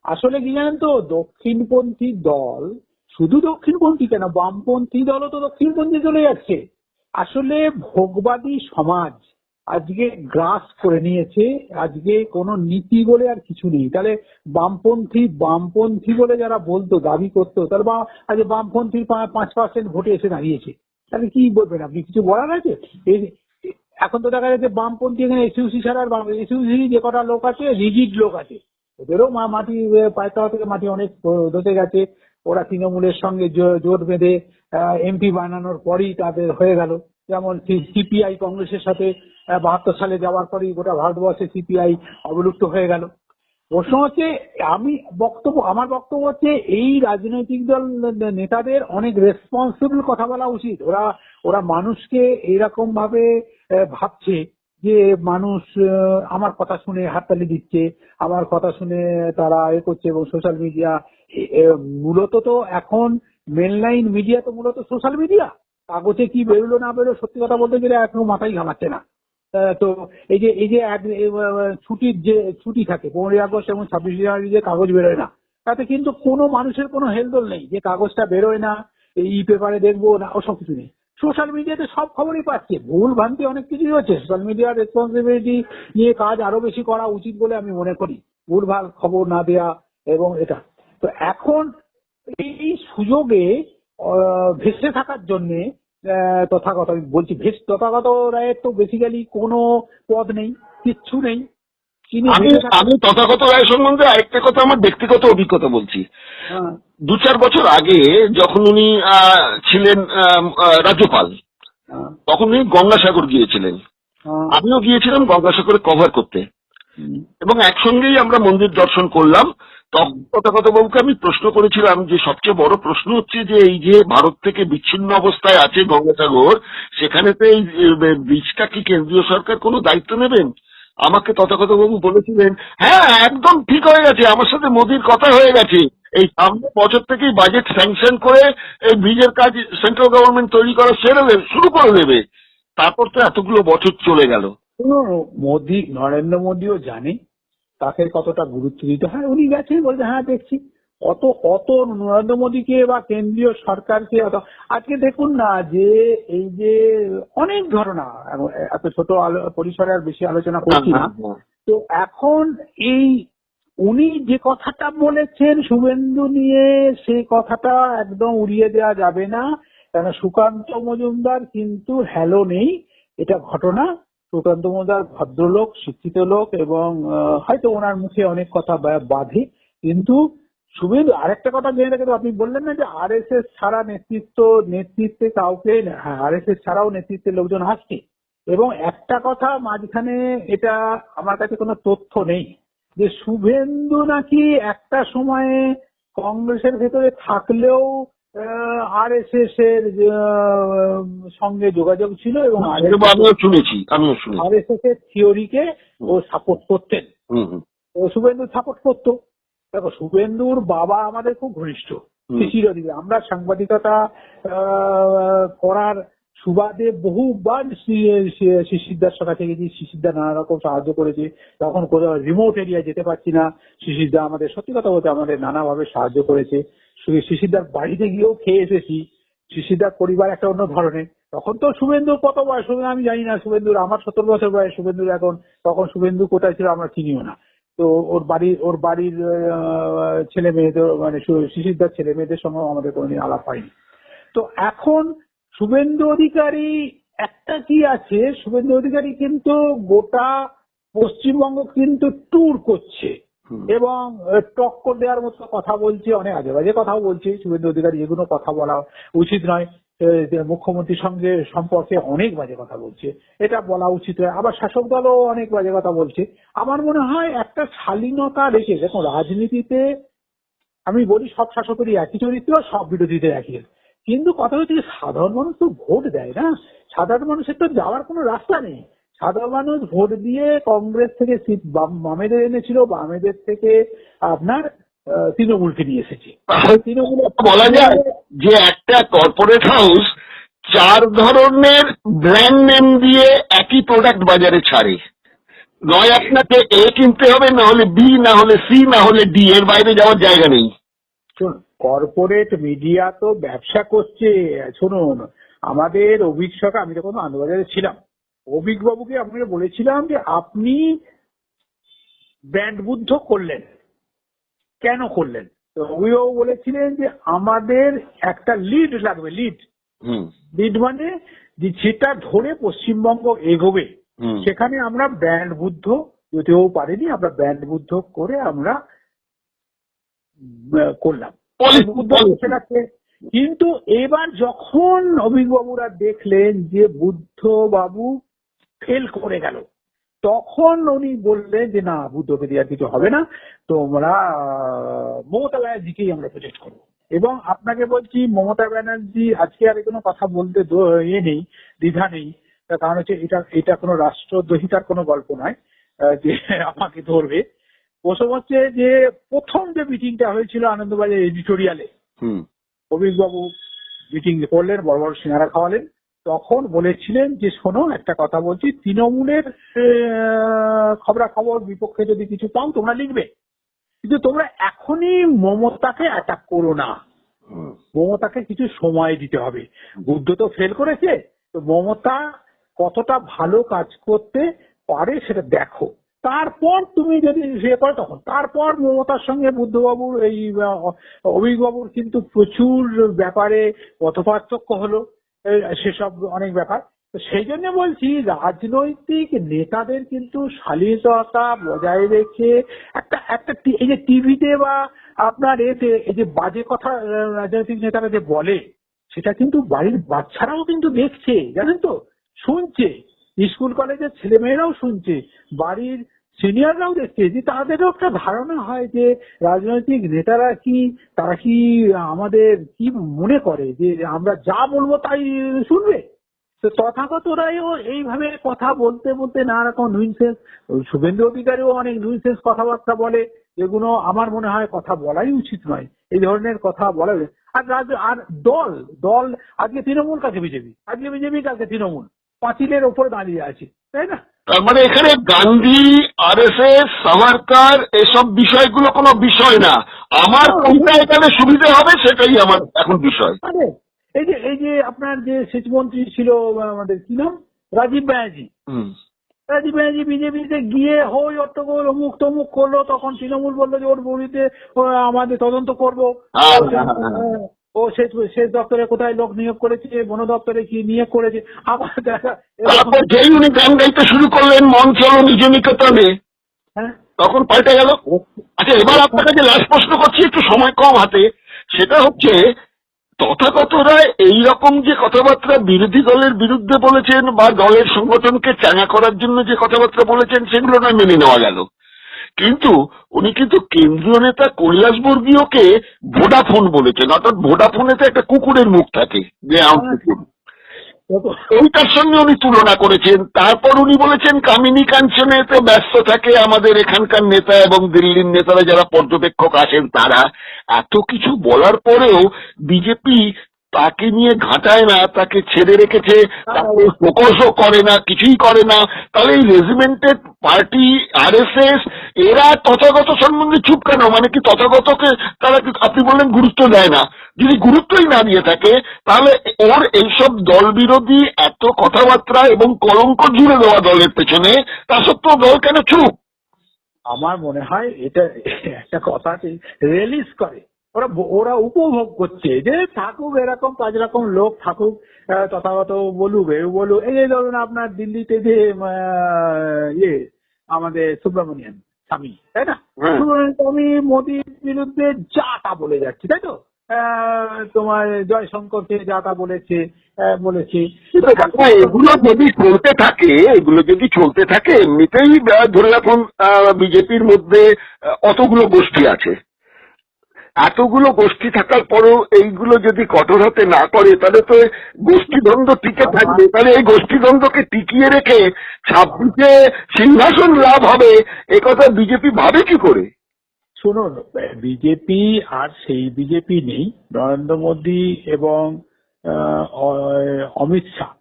আসলে কি জানেন তো, দক্ষিণপন্থী দল, শুধু দক্ষিণপন্থী কেন, বামপন্থী দলও তো দক্ষিণপন্থী চলে যাচ্ছে। আসলে ভোগবাদী সমাজ আজকে গ্রাস করে নিয়েছে, আজকে কোনো নীতি বলে আর কিছু নেই। তাহলে বামপন্থী বলে যারা বলতো, দাবি করতো, তাহলে আজ বামপন্থীর 5% ভোটে এসে দাঁড়িয়েছে, তাহলে কি বলবেন আপনি? কিছু বলার আছে? এখন তো দেখা যাচ্ছে বামপন্থী এখানে SUC ছাড়া, SUC যে কটা লোক আছে, রিজিড লোক আছে, ওদেরও মাটি পায়তলা থেকে মাটি অনেক ধরে গেছে। ওরা তৃণমূলের সঙ্গে জোট বেঁধে MP বানানোর পরই তাদের হয়ে গেল। যেমন CPI কংগ্রেসের সাথে 72 সালে যাওয়ার পরই গোটা ভারতবর্ষে CPI অবলুপ্ত হয়ে গেল। প্রশ্ন হচ্ছে, আমার বক্তব্য হচ্ছে এই রাজনৈতিক দল নেতাদের অনেক রেসপন্সিবল কথা বলা উচিত। ওরা মানুষকে এইরকম ভাবে ভাবছে যে মানুষ আমার কথা শুনে হাততালি দিচ্ছে, আমার কথা শুনে তারা করছে। এবং সোশ্যাল মিডিয়া মূলত তো এখন মেনলাইন মিডিয়া তো মূলত সোশ্যাল মিডিয়া। কাগজে কি বেরোলো না বেরোলো, সত্যি কথা বলতে গেলে এখনো মাথায় ঘামাচ্ছে না। তো এই যে ছুটির যে ছুটি থাকে 15ই আগস্ট এবং 26শে জানুয়ারি, যে কাগজ বেরোয় না, তাতে কিন্তু কোনো মানুষের কোনো হেলদোল নেই যে কাগজটা বেরোয় না, এই পেপারে দেখবো না, ওসব কিছু নেই। সোশ্যাল মিডিয়াতে সব খবরই পাচ্ছে, ভুল ভ্রান্তি অনেক কিছুই হচ্ছে। সোশ্যাল মিডিয়ার রেসপন্সিবিলিটি নিয়ে কাজ আরো বেশি করা উচিত বলে আমি মনে করি, ভুলভাল খবর না দেয়া। এবং এটা তো এখন এই সুযোগে ভেসে থাকার জন্যে তথাগত, আমি বলছি তথাগত রায়ের তো বেসিক্যালি কোনো পদ নেই, কিচ্ছু নেই। আমি তথাগত রায় সম্বন্ধে আরেকটা কথা, আমার ব্যক্তিগত অভিজ্ঞতা বলছি। 2-4 বছর আগে যখন উনি ছিলেন রাজ্যপাল, তখন উনি গঙ্গাসাগর গিয়েছিলেন, আমিও গিয়েছিলাম গঙ্গাসাগরে কভার করতে, এবং একসঙ্গেই আমরা মন্দির দর্শন করলাম। তখন তথাগত বাবুকে আমি প্রশ্ন করেছিলাম যে সবচেয়ে বড় প্রশ্ন হচ্ছে যে এই যে ভারত থেকে বিচ্ছিন্ন অবস্থায় আছে গঙ্গাসাগর, সেখানেতে এই বীজটা কি কেন্দ্রীয় সরকার কোনো দায়িত্ব নেবেন? আমাকে তথাগত বাবু বলেছিলেন, হ্যাঁ একদম ঠিক হয়ে গেছে, আমার সাথে মোদির কথা হয়ে গেছে, এই সামনে বছর থেকেই বাজেট স্যাংশন করে এই ব্রিজের কাজ সেন্ট্রাল গভর্নমেন্ট তৈরি করা শুরু করে দেবে। তারপর তো এতগুলো বছর চলে গেল। নরেন্দ্র মোদিও জানে তাকে কতটা গুরুত্ব দিতে হয়। উনি গেছেন, বলছে হ্যাঁ দেখছি। অত নরেন্দ্র মোদীকে বা কেন্দ্রীয় সরকারকে আজকে দেখুন না, যে এই যে অনেক ঘটনা, এত ছোট পরিসরে আর বেশি আলোচনা করছি না। তো এখন এই উনি যে কথাটা বলেছেন শুভেন্দু নিয়ে, সেই কথাটা একদম উড়িয়ে দেওয়া যাবে না। কেন সুকান্ত মজুমদার কিন্তু হ্যালো নেই, এটা ঘটনা। সুকান্ত মজুমদার ভদ্রলোক, শিক্ষিত লোক, এবং হয়তো ওনার মুখে অনেক কথা বাধে, কিন্তু শুভেন্দু আরেকটা কথা জেনে রাখে। আপনি বললেন না যে RSS ছাড়া নেতৃত্বে কাউকে, হ্যাঁ RSS ছাড়াও নেতৃত্বের লোকজন আসছে, এবং একটা কথা মাঝখানে, এটা আমার কাছে কোনো তথ্য নেই, যে শুভেন্দু নাকি একটা সময়ে কংগ্রেসের ভেতরে থাকলেও আরএসএস এর সঙ্গে যোগাযোগ ছিল এবং আমিও শুনেছি। আরএসএস এর থিওরিকে ও সাপোর্ট করতেন, ও শুভেন্দু সাপোর্ট করতো। দেখো, শুভেন্দুর বাবা আমাদের খুব ঘনিষ্ঠ, শিশির অধিকারী। আমরা সাংবাদিকতা করার সুবাদে বহুবার শিশিরদার কাছে গেছি, শিশিরদা নানা রকম সাহায্য করেছে। তখন কোথাও রিমোট এরিয়া যেতে পারছি না, শিশিরদা আমাদের, সত্যি কথা বলতে, আমাদের নানাভাবে সাহায্য করেছে। শিশিরদার বাড়িতে গিয়েও খেয়ে এসেছি। শিশিরদার পরিবার একটা অন্য ধরনের। তখন তো শুভেন্দুর কত বয়স আমি জানি না, শুভেন্দুর, আমার 17 বছর বয়স, শুভেন্দুর এখন, তখন শুভেন্দু কোথায় ছিল আমরা চিনিও না। তো ওর বাড়ির ছেলে মেয়েদের, মানে শিশিরদার ছেলে মেয়েদের সঙ্গে আমাদের কোনোদিন আলাপ হয়নি। তো এখন শুভেন্দু অধিকারী একটা কি আছে, শুভেন্দু অধিকারী কিন্তু গোটা পশ্চিমবঙ্গ কিন্তু ট্যুর করছে এবং টক্কর দেওয়ার মতো কথা বলছে, অনেক আজে বাজে কথাও বলছে। শুভেন্দু অধিকারী এগুলো কথা বলা উচিত নয়, মুখ্যমন্ত্রীর সঙ্গে সম্পর্কে অনেক বাজে কথা বলছে, এটা বলা উচিত নয়। আবার শাসক দলও অনেক বাজে কথা বলছে। আমার মনে হয় একটা শালীনতা রেখে, দেখো রাজনীতিতে আমি বলি সব শাসকেরই একই চরিত্র, সব বিরোধীদের একই, কিন্তু কথা হচ্ছে সাধারণ মানুষ তো ভোট দেয় না, সাধারণ মানুষের তো যাওয়ার কোনো রাস্তা নেই। সাধারণ মানুষ ভোট দিয়ে কংগ্রেস থেকে সিট বামেদের এনেছিল, বামেদের থেকে আপনার তৃণমূলকে নিয়ে এসেছে। বলা যায় যে একটা কর্পোরেট হাউস 4 ধরনের ব্র্যান্ড নেম দিয়ে একই প্রোডাক্ট বাজারে ছাড়ে। নয় আপনাকে এ কিনতে হবে, না হলে বি, না হলে সি, না হলে ডি, এর বাইরে যাওয়ার জায়গা নেই। কর্পোরেট মিডিয়া তো ব্যবসা করছে। শুনুন, আমাদের অভিক সরকার, আমি যখন আনন্দবাজারে ছিলাম, অভিক বাবুকে আপনাকে বলেছিলাম যে আপনি ব্র্যান্ড বুদ্ধ করলেন, কেন করলেন? তো অভিবাবু বলেছিলেন যে আমাদের একটা লিড লাগবে, লিড মানে যেটা ধরে পশ্চিমবঙ্গ এগোবে, সেখানে আমরা ব্র্যান্ড বুদ্ধ যেতেও পারিনি, আমরা ব্র্যান্ড বুদ্ধ করে আমরা করলাম। কিন্তু এবার যখন অভিকবাবুরা দেখলেন যে বুদ্ধবাবু ফেল করে গেল, তখন উনি বললেন যে না, বুদ্ধকে দিয়ে কিছু হবে না, তোমরা মমতা ব্যানার্জিকেই আমরা প্রজেক্ট করবো। এবং আপনাকে বলছি, মমতা ব্যানার্জি আজকে আর কোনো কথা বলতে নেই, দ্বিধা নেই। তার কারণ হচ্ছে এটা কোনো রাষ্ট্রদ্রোহিতার কোনো গল্প নয় যে আমাকে ধরবে। প্রথম হচ্ছে যে প্রথম যে মিটিংটা হয়েছিল আনন্দবাজার এডিটোরিয়ালে, অভিকবাবু মিটিং করলেন, বড় বড় সিঙ্গারা খাওয়ালেন, তখন বলেছিলেন যে শোনো, একটা কথা বলছি, তৃণমূলের খবরাখবর বিপক্ষে যদি কিছু পাও তোমরা লিখবে, কিন্তু তোমরা এখনই মমতাকে অ্যাটাক করো না, মমতাকে কিছু সময় দিতে হবে। বুদ্ধ তো ফেল করেছে, তো মমতা কতটা ভালো কাজ করতে পারে সেটা দেখো, তারপর তুমি যদি ইয়ে করো তখন। তারপর মমতার সঙ্গে বুদ্ধবাবুর এই অভিকবাবুর কিন্তু প্রচুর ব্যাপারে পথপার্থক্য হলো, সেসব অনেক ব্যাপার। তো সেই জন্য বলছি, রাজনৈতিক নেতাদের কিন্তু শালীনতা বজায় রেখে একটা এই যে টিভিতে বা আপনার এতে এই যে বাজে কথা রাজনৈতিক নেতারা যে বলে, সেটা কিন্তু বাড়ির বাচ্চারাও কিন্তু দেখছে, জানেন তো, শুনছে, স্কুল কলেজের ছেলেমেয়েরাও শুনছে, বাড়ির সিনিয়ররাও দেখছে, যে তাদেরও একটা ধারণা হয় যে রাজনৈতিক নেতারা কি, তারা কি আমাদের কি মনে করে, যে আমরা যা বলবো তাই শুনবে। তো তথাগতরাও এইভাবে কথা বলতে বলতে নানা রকম নুইনসেন্স, শুভেন্দু অধিকারীও অনেক নুইনসেন্স কথাবার্তা বলে, যেগুলো আমার মনে হয় কথা বলাই উচিত নয়, এই ধরনের কথা বলা। আর দল আজকে তৃণমূল, কাছে বিজেপি, আজকে বিজেপি, কাছে তৃণমূল, পাঁচিলের ওপর দাঁড়িয়ে আছে, তাই না? তার মানে এখানে গান্ধী, আরএসএস, সাভারকার, এসব বিষয়গুলো কোনো বিষয় না, আমার কোনটা এখানে সুবিধা হবে সেটাই আমার এখন বিষয়। এই যে আপনার যে সেচমন্ত্রী ছিল আমাদের, কি নাম, রাজীব ব্যানার্জি, বিজেপিতে গিয়ে হই অট্টগোল অমুক তমুক করলো, তখন তৃণমূল বললো যে ওর বড়িতে আমাদের তদন্ত করবো, ও সেচ দপ্তরে কোথায় লোক নিয়োগ করেছে, বন দপ্তরে কি নিয়োগ করেছে, আবার যেই উনি গান গাইতে শুরু করলেন মঞ্চ নিজ নিকেতনে, তখন পাল্টে গেল। আচ্ছা, এবার আপনার কাছে লাস্ট প্রশ্ন করছি, একটু সময় কম হাতে, সেটা হচ্ছে তথাগতরা এইরকম যে কথাবার্তা বিরোধী দলের বিরুদ্ধে বলেছেন বা দলের সংগঠনকে চাঙা করার জন্য যে কথাবার্তা বলেছেন সেগুলো নয় মেনে নেওয়া গেল, কিন্তু উনি কিন্তু কেন্দ্রীয় নেতা কৈলাসবর্গীয়কে ভোডাফোন বলেছেন, অর্থাৎ ভোডাফোনে তো একটা কুকুরের মুখ থাকে যে ওইটার সঙ্গে উনি তুলনা করেছেন। তারপর উনি বলেছেন কামিনী কাঞ্চনে তো ব্যস্ত থাকে আমাদের এখানকার নেতা এবং দিল্লির নেতারা যারা পর্যবেক্ষক আছেন তারা। এত কিছু বলার পরেও বিজেপি তাকে নিয়ে ঘাটায় না, তাকে ছেড়ে রেখেছে, তাকে ফোকাসও করে না, কিছুই করে না। তাহলে এই রেজিমেন্টেড পার্টি আরএসএস এরা তথাগত সম্বন্ধে চুপ কেন? মানে কি তথাগতকে তারা, আপনি বললেন গুরুত্ব দেয় না, যদি গুরুত্বই না দিয়ে থাকে তাহলে ওর এইসব দল বিরোধী এত কথাবার্তা এবং কলঙ্ক জুড়ে দেওয়া দলের পেছনে, তা সত্ত্বেও দল কেন চুপ? আমার মনে হয় এটা একটা কথা রিলিজ করে, ওরা উপভোগ করছে যে থাকুক এরকম পাঁচ রকম লোক থাকুক, তথাগত বলুক এই যে ধরুন আপনার দিল্লিতে যে আমাদের সুব্রমণিয়ান স্বামী, তাই না, সুব্রমণিয়ান স্বামী মোদির বিরুদ্ধে যা তা বলে যাচ্ছে, তাই তো, তোমার জয়শঙ্করকে যা তা বলেছে। এগুলো যদি চলতে থাকে এমনিতেই ধরে রাখুন বিজেপির মধ্যে অতগুলো গোষ্ঠী আছে, এতগুলো গোষ্ঠী থাকার পরও এইগুলো যদি কঠোর হতে না করে তাহলে তো গোষ্ঠীদ্বন্দ্ব টিকে থাকবে। তাহলে এই গোষ্ঠীদ্বন্দ্বকে টিকিয়ে রেখে 26-এ সিংহাসন লাভ হবে একথা বিজেপি ভাবে কি করে? শুনুন, বিজেপি আর সেই বিজেপি নেই। নরেন্দ্র মোদী এবং অমিত শাহ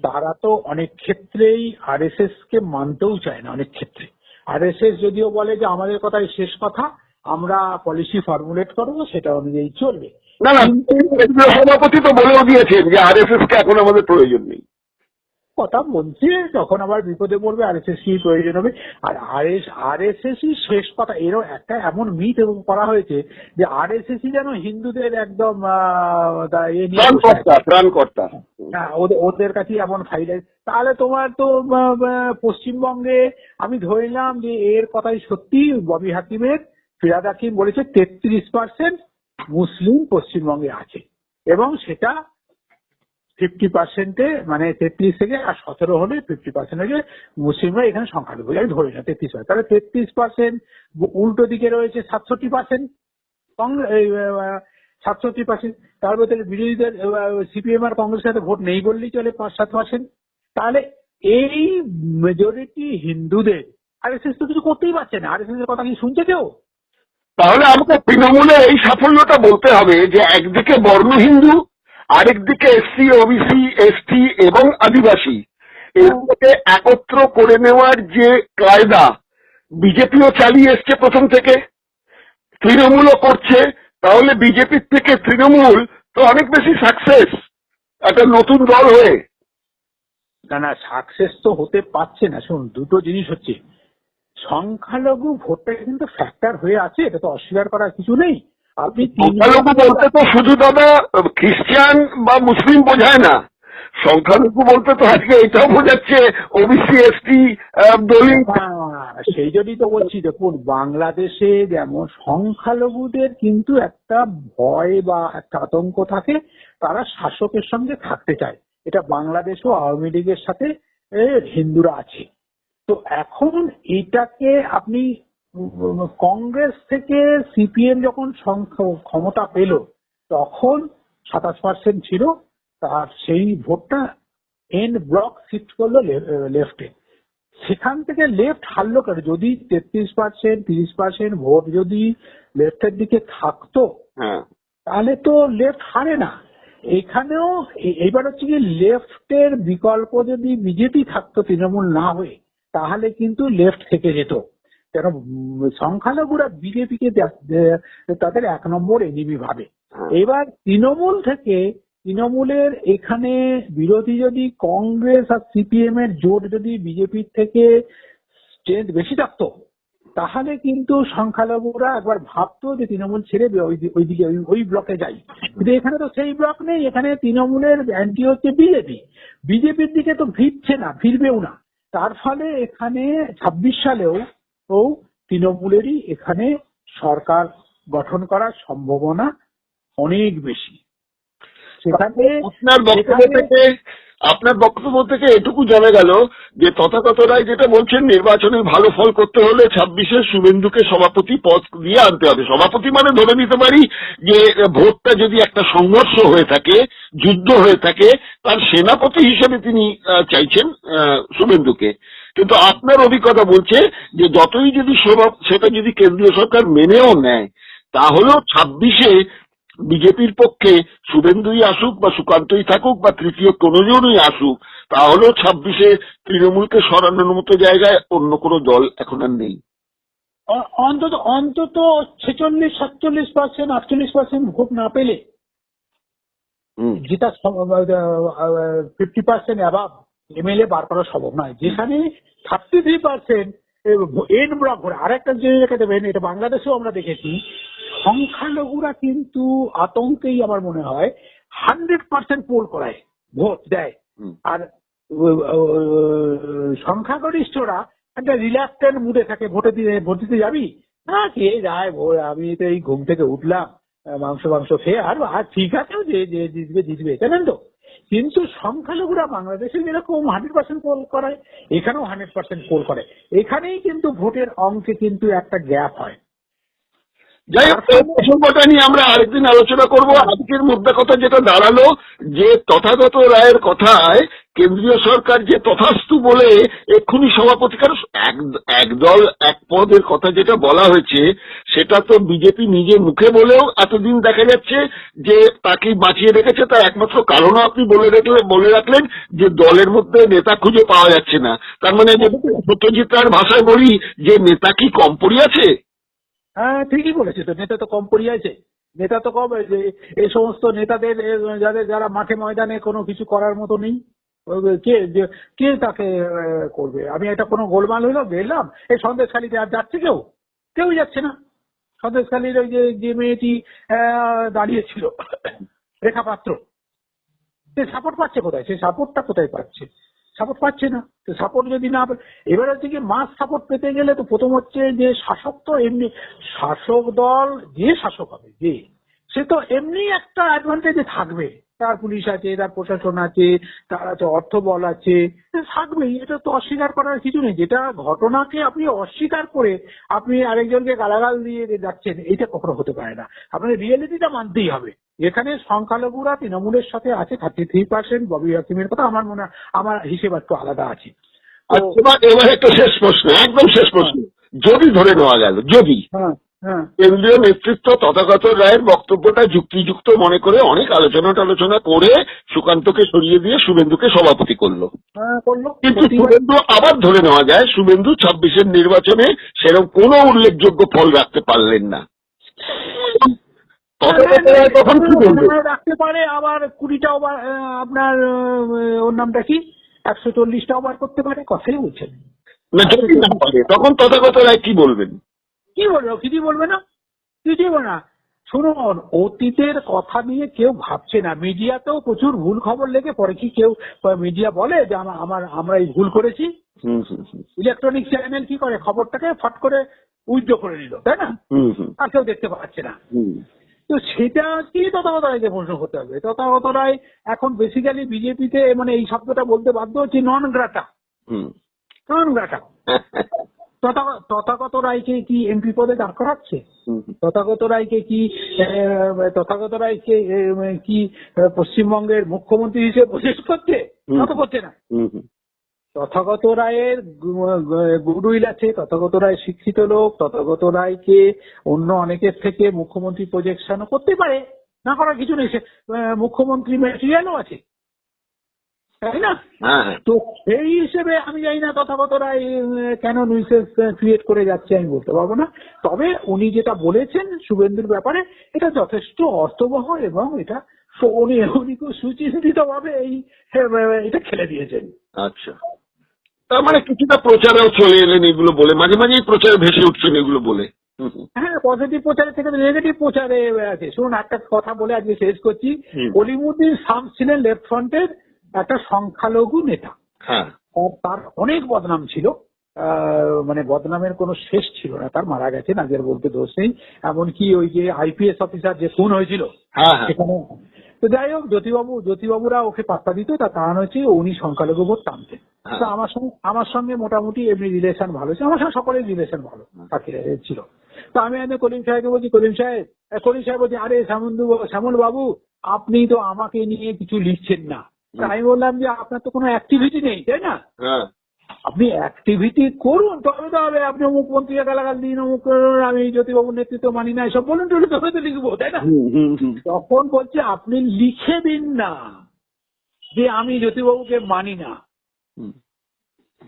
তারা তো অনেক ক্ষেত্রেই আরএসএস কে মানতেও চায় না। অনেক ক্ষেত্রে আরএসএস যদিও বলে যে আমাদের কথাই শেষ কথা, আমরা পলিসি ফর্মুলেট করবো, সেটা অনুযায়ী চলবে। না, সভাপতি তো বলেও দিয়েছেন যে আরএসএস কে এখন আমাদের প্রয়োজন নেই। কথা বলছে, যখন আবার বিপদে পড়বে আরএসএস কি প্রয়োজন হবে। আর আরএসএসই শেষ কথা। এরও একটা এমন মিথ করা হয়েছে যে আরএসএসই যেন হিন্দুদের একদম প্রাণকর্তা, ওদের কাছে এমন ফাইল। তাহলে তোমার তো পশ্চিমবঙ্গে আমি ধরে নিলাম যে এর কথাই সত্যি, ববি হাকিমের, ফিরাদ হাকিম বলেছে 33% মুসলিম পশ্চিমবঙ্গে আছে এবং সেটা 50%-এ, মানে 33 থেকে আর 17 হলে 50% হলে মুসলিমরা এখানে সংখ্যালঘু, আমি ধরি না 33%। তাহলে 33%, উল্টো দিকে রয়েছে 67%, 67%। তার মধ্যে বিরোধীদের সিপিএম আর কংগ্রেসের সাথে ভোট নেই বললেই চলে 5-7%। তাহলে এই মেজরিটি হিন্দুদের আরএসএস তো কিছু করতেই পারছে না। আরএসএস এর কথা কি শুনছে কেউ? তাহলে আমাকে তৃণমূলের এই সাফল্যটা বলতে হবে যে একদিকে বর্ণ হিন্দু, আরেকদিকে এসসি, ওবিসি, এসটি এবং আদিবাসী, এগুলোকে একত্র করে নেওয়ার যে কায়দা বিজেপিও চালিয়ে এসছে প্রথম থেকে, তৃণমূলও করছে। তাহলে বিজেপির থেকে তৃণমূল তো অনেক বেশি সাকসেস একটা নতুন দল হয়ে। না, সাকসেস তো হতে পারছে না। শুনুন, দুটো জিনিস হচ্ছে, সংখ্যালঘু ভোটটা কিন্তু ফ্যাক্টর হয়ে আছে, এটা তো অস্বীকার করার কিছু নেই। আপনি সংখ্যালঘু বলতে তো শুধু দাদা খ্রিস্টান বা মুসলিম বোঝায় না, সংখ্যালঘু বলতে তো আজকে এটাও বোঝাচ্ছে ওবিসি, এসটি, দলিত। সেই জন্যই তো বলছি, দেখুন বাংলাদেশে যেমন সংখ্যালঘুদের কিন্তু একটা ভয় বা একটা আতঙ্ক থাকে, তারা শাসকের সঙ্গে থাকতে চায়। এটা বাংলাদেশও আওয়ামী লীগের সাথে হিন্দুরা আছে। তো এখন এটাকে আপনি কংগ্রেস থেকে সিপিএম যখন ক্ষমতা পেল তখন 27% ছিল, তার সেই ভোটটা এন ব্লক শিফট করলো লেফটে। সেখান থেকে লেফট হারলো কেন? যদি 33%, 30% ভোট যদি লেফটের দিকে থাকতো তাহলে তো লেফট হারে না। এখানেও এইবার হচ্ছে কি, লেফটের বিকল্প যদি বিজেপি থাকতো তৃণমূল না হয়ে, তাহলে কিন্তু লেফট থেকে যেত। কেন সংখ্যালঘুরা বিজেপিকে তাদের 1 নম্বর এনিমি ভাবে। এবার তৃণমূল থেকে, তৃণমূলের এখানে বিরোধী যদি কংগ্রেস আর সিপিএম এর জোট যদি বিজেপির থেকে স্ট্রেংথ বেশি থাকতো, তাহলে কিন্তু সংখ্যালঘুরা একবার ভাবতো যে তৃণমূল ছেড়ে ওইদিকে ওই ব্লকে যাই। কিন্তু এখানে তো সেই ব্লক নেই। এখানে তৃণমূলের অ্যান্টি হচ্ছে বিজেপি, বিজেপির দিকে তো ভিড়ছে না, ভিড়বেও না। তার ফলে এখানে 26 সালেও তৃণমূলেরই এখানে সরকার গঠন করার সম্ভাবনা অনেক বেশি। সেখানে আপনার বক্তব্য থেকে এটুকু জানা গেল যে তথাগত রায় যেটা বলছেন, নির্বাচনে ভালো ফল করতে হলে 26-এ শুভেন্দুকে সভাপতি পদ দিয়ে আনতে হবে। সভাপতি মানে ধরে নিতে পারি যে ভোটটা যদি একটা সংঘর্ষ হয়ে থাকে, যুদ্ধ হয়ে থাকে, তার সেনাপতি হিসেবে তিনি চাইছেন শুভেন্দুকে। কিন্তু আপনার অভিজ্ঞতা বলছে যে যতই যদি সেটা যদি কেন্দ্রীয় সরকার মেনেও নেয়, তাহলেও 26-এ বিজেপির পক্ষে শুভেন্দুই আসুক বা সুকান্তই থাকুক বা তৃতীয় কোনজনই আসুক, তাহলেও 26-এ তৃণমূলকে সরানোর মতো জায়গায় অন্য কোনো দল এখন আর নেই। অন্তত 46-47%, 48% ভোট না পেলে, যেটা 50% অ্যাবাভ এমএলএ বার করা সম্ভব নয়, যেখানে 33% এন ব্লক ভোট। আরেকটা জিনিস রেখে দেবেন, এটা বাংলাদেশেও আমরা দেখেছি, সংখ্যালঘুরা কিন্তু আতঙ্কেই আমার মনে হয় 100% পোল করায়, ভোট দেয়। আর সংখ্যাগরিষ্ঠরা একটা রিল্যাক্টেন্ট মুডে থাকে, ভোট দিতে যাবি না, কে যায়, আমি তো এই ঘুম থেকে উঠলাম মাংস খেয়ে, আর ঠিক আছে যে জিতবে জানেন তো। কিন্তু সংখ্যালঘুরা বাংলাদেশে যেরকম 100% পোল করায়, এখানেও 100% পোল করে। এখানেই কিন্তু ভোটের অঙ্কে কিন্তু একটা গ্যাপ হয়। যাই হোক, এই প্রসঙ্গটা নিয়ে আমরা আরেকদিন আলোচনা করব। আজকের মুদ্রা কথা যেটা দাঁড়ালো যে তথাগত রায়ের কথায় কেন্দ্রীয় সরকার যে তথাস্তু বলে এক্ষুনি সভাপতি, কারণ এক দল এক পদের কথা যেটা বলা হয়েছে, সেটা তো বিজেপি নিজে মুখে বলেও এতদিন দেখা যাচ্ছে যে তাকে বাঁচিয়ে রেখেছে। তার একমাত্র কারণও আপনি বলে রাখলেন যে দলের মধ্যে নেতা খুঁজে পাওয়া যাচ্ছে না। তার মানে সত্যজিৎ রায়ের ভাষায় বলি যে নেতা কি কম পড়িয়াছে? হ্যাঁ, ঠিকই বলেছে তো, নেতা তো কম পড়িয়াছে। নেতা তো কম, এই সমস্ত নেতাদের যারা মাঠে ময়দানে কোনো কিছু করার মতো নেই, কে তাকে করবে। আমি একটা কোনো গোলমাল হইলো গেলাম, এই সন্দেশখালীতে আর যাচ্ছে কেউ যাচ্ছে না। সন্দেশখালীর ওই যে মেয়েটি দাঁড়িয়েছিল, রেখা পাত্র, সে সাপোর্ট পাচ্ছে কোথায়? সে সাপোর্টটা কোথায় পাচ্ছে? সাপোর্ট পাচ্ছে না। তো সাপোর্ট যদি না, এবার হচ্ছে কি, মাস সাপোর্ট পেতে গেলে তো প্রথম হচ্ছে যে শাসক তো এমনি, শাসক দল যে শাসক হবে সে তো এমনি একটা অ্যাডভান্টেজে থাকবে, তার পুলিশ আছে, তার প্রশাসন আছে, তার আছে অর্থবল আছে, থাকবেই। এটা তো অস্বীকার করার কিছু নেই। যেটা ঘটনাকে আপনি অস্বীকার করে আপনি আরেকজনকে গালাগাল দিয়ে যাচ্ছেন, এটা কখনো হতে পারে না। আপনার রিয়েলিটিটা মানতেই হবে। এখানে সংখ্যালঘুরা তৃণমূলের সাথে আছে 33%, ববি হাকিমের কথা আমার মনে হয়, আমার হিসেব একটু আলাদা আছে। এবার একটা শেষ প্রশ্ন, একদম শেষ প্রশ্ন, যদি ধরে নেওয়া গেল, যদি কেন্দ্রীয় নেতৃত্ব তথাগত রায়ের বক্তব্যটা যুক্তিযুক্ত মনে করে অনেক আলোচনা করে সুকান্তকে সরিয়ে দিয়ে শুভেন্দুকে সভাপতি করলো, কিন্তু শুভেন্দু, আবার ধরে নেওয়া যায় শুভেন্দু 26-এর নির্বাচনে সেরকম কোনো উল্লেখযোগ্য ফল রাখতে পারলেন না, তখন কি বলবে? রাখতে পারে, আবার 20টা ওভার, আপনার ওর নামটা কি, 140টা ওভার করতে পারে, কথাই বলছেন না। যদি না পারে তখন তথাগত রায় কি বলবেন? কি বলবো? কিছু বলবে না। শুনুন, অতীতের কথা নিয়ে কেউ ভাবছে না। মিডিয়াতেও প্রচুর ভুল খবর লেগে পরে, কি কেউ মিডিয়া বলে যে আমরা এই ভুল করেছি? ইলেকট্রনিক চ্যানেল কি করে, খবরটাকে ফট করে উইথড্র করে নিল, তাই না? আর কেউ দেখতে পাচ্ছে না। তো সেটা কি তথাগত রায়কে প্রশ্ন করতে হবে। তথাগত রায় এখন বেসিক্যালি বিজেপিতে, মানে এই শব্দটা বলতে বাধ্য হচ্ছে, নন গ্রাটা। তথাগত রায়কে কি এমপি পদে দাঁড় করাচ্ছে? তথাগত রায়কে কি পশ্চিমবঙ্গের মুখ্যমন্ত্রী হিসেবে প্রচেষ্টা করছে? তা তো করছে না। তথাগত রায়ের গুডউইল আছে, তথাগত রায় শিক্ষিত লোক, তথাগত রায়কে অন্য অনেকের থেকে মুখ্যমন্ত্রী প্রজেকশনও করতে পারে, না করার কিছু নেই। সে মুখ্যমন্ত্রী ম্যাটেরিয়ালও আছে, তাই না? তো সেই হিসেবে আমি জানি না তথাগত রায় কেন নিউসেন্স ক্রিয়েট করে যাচ্ছে, আমি বলতে পারবো না। তবে উনি যেটা বলেছেন শুভেন্দুর ব্যাপারে, এটা যথেষ্ট অর্থবহ, এবং এটা উনি খুব সুচিন্তিত ভাবে এটা খেলে দিয়েছেন। আচ্ছা, তার মানে কিছুটা প্রচারেও চলে এলেন এগুলো বলে, মাঝে মাঝেই প্রচারে ভেসে উঠছেন এগুলো বলে। হ্যাঁ, পজিটিভ প্রচারের থেকে নেগেটিভ প্রচারে আছে। শুনুন, একটা কথা বলে আজকে শেষ করছি। কলিমুদ্দিন শামস ছিলেন লেফট ফ্রন্টের একটা সংখ্যালঘু নেতা। তার অনেক বদনাম ছিল, মানে বদনামের কোনো শেষ ছিল না। তার মারা গেছেন, আগের বলতে দোষ নেই। এমনকি ওই যে আইপিএস অফিসার যে খুন হয়েছিল, সেখানে তো যাই হোক, জ্যোতিবাবুরা ওকে পাত্তা দিত, তার কারণ হচ্ছে উনি সংখ্যালঘু ভোট টানতেন। তো আমার সঙ্গে মোটামুটি এমনি রিলেশন ভালো ছিল, আমার সঙ্গে সকলের রিলেশন ভালো ছিল। তো আমি করিম সাহেবকে বলছি, করিম সাহেব বলছি, আরে শ্যামল বাবু, আপনি তো আমাকে নিয়ে কিছু লিখছেন না। তা আমি বললাম যে আপনার তো কোনো অ্যাক্টিভিটি নেই, তাই না? আপনি অ্যাক্টিভিটি করুন, তবে তো হবে। আপনি অমুক মন্ত্রীকে গালাগাল দিন, অমুক আমি জ্যোতিবাবুর নেতৃত্ব মানি না, এসব বলুন, তবে তো লিখবো, তাই না? তখন বলছে আপনি লিখে দিন না যে আমি জ্যোতিবাবুকে মানি না।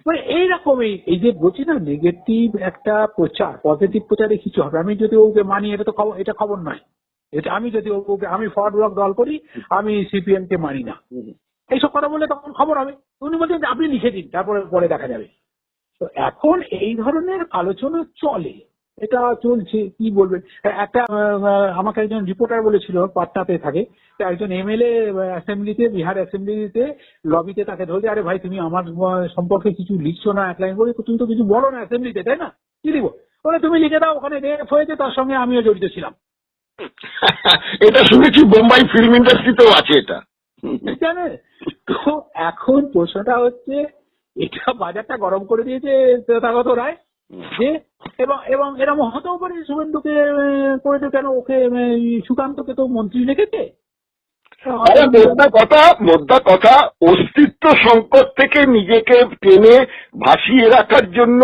মানে এইরকমই, এই যে বলছি না, নেগেটিভ একটা প্রচার, পজিটিভ প্রচারে কিছু হবে। আমি জ্যোতিবাবুকে মানি, এটা খবর নয়। এটা আমি জ্যোতিবাবুকে, আমি ফরওয়ার্ড ব্লক দল করি, আমি সিপিএম কে মানি না, এইসব কথা বললে তখন খবর হবে। উনি বলছেন আপনি লিখে দিন, তারপরে পরে দেখা যাবে। তো এখন এই ধরনের আলোচনা চলে, এটা চলছে, কি বলবেন। একটা আমাকে একজন রিপোর্টার বলেছিল, পাটনাতে থাকে, তো একজন এমএলএ অ্যাসেম্বলিতে, বিহার অ্যাসেম্বলিতে লবিতে তাকে ধরে, আরে ভাই তুমি আমার সম্পর্কে কিছু লিখছো না, এক লাইন বলি, তুমি তো কিছু বলো না অ্যাসেম্বলিতে, তাই না? কি লিখবো? বলে তুমি লিখে দাও, ওখানে রেপ হয়েছে, তার সঙ্গে আমিও জড়িত ছিলাম। এটা শুনেছি বোম্বাই ফিল্ম ইন্ডাস্ট্রিতেও আছে এটা, জানে। তো এখন প্রশ্নটা হচ্ছে, এটা বাজারটা গরম করে দিয়েছে তথাগত রায়, যে এবং এরকম হতেও পারে শুভেন্দুকে করেছে, কেন ওকে সুকান্তকে তো মন্ত্রী রেখেছে। মোদ্দা কথা অস্তিত্ব সংকট থেকে নিজেকে টেনে ভাসিয়ে রাখার জন্য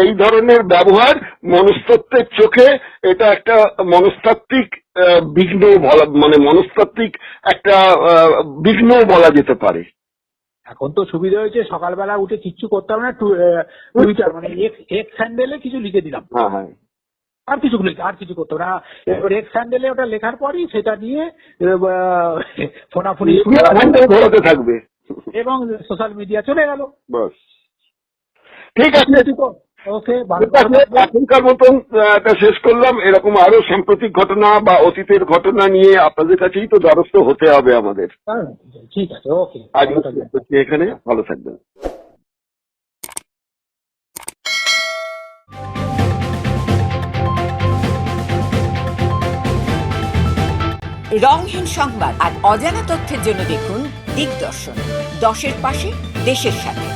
এই ধরনের ব্যবহার মনস্তত্ত্বের চোখে এটা একটা মনস্তাত্ত্বিক বিঘ্ন বলা, মানে মনস্তাত্ত্বিক একটা বিঘ্ন বলা যেতে পারে। এখন তো সুবিধা হয়েছে, সকালবেলা উঠে কিচ্ছু করতে হবে না, টুইটার মানে এক্স হ্যান্ডেলে কিছু লিখে দিলাম, হ্যাঁ, আর কিছু করতে হবে না। এবার এক্স হ্যান্ডেলে ওটা লেখার পরই সেটা নিয়ে ফোনাফোনি ঘোরাতে থাকবে এবং সোশ্যাল মিডিয়া চলে গেল। বাস, ঠিক আছে, ওকে, এখনকার মতন এটা শেষ করলাম। এরকম আরো সাম্প্রতিক ঘটনা বা অতীতের ঘটনা নিয়ে আপনাদের কাছেই তো দ্বারস্থ হতে হবে আমাদের। ঠিক আছে, ওকে, আজ এখানে ভালো থাকবেন। রংহীন সংবাদ আর অজানা তথ্যের জন্য দেখুন দিগদর্শন, 10-এর পাশে, দেশের সাথে।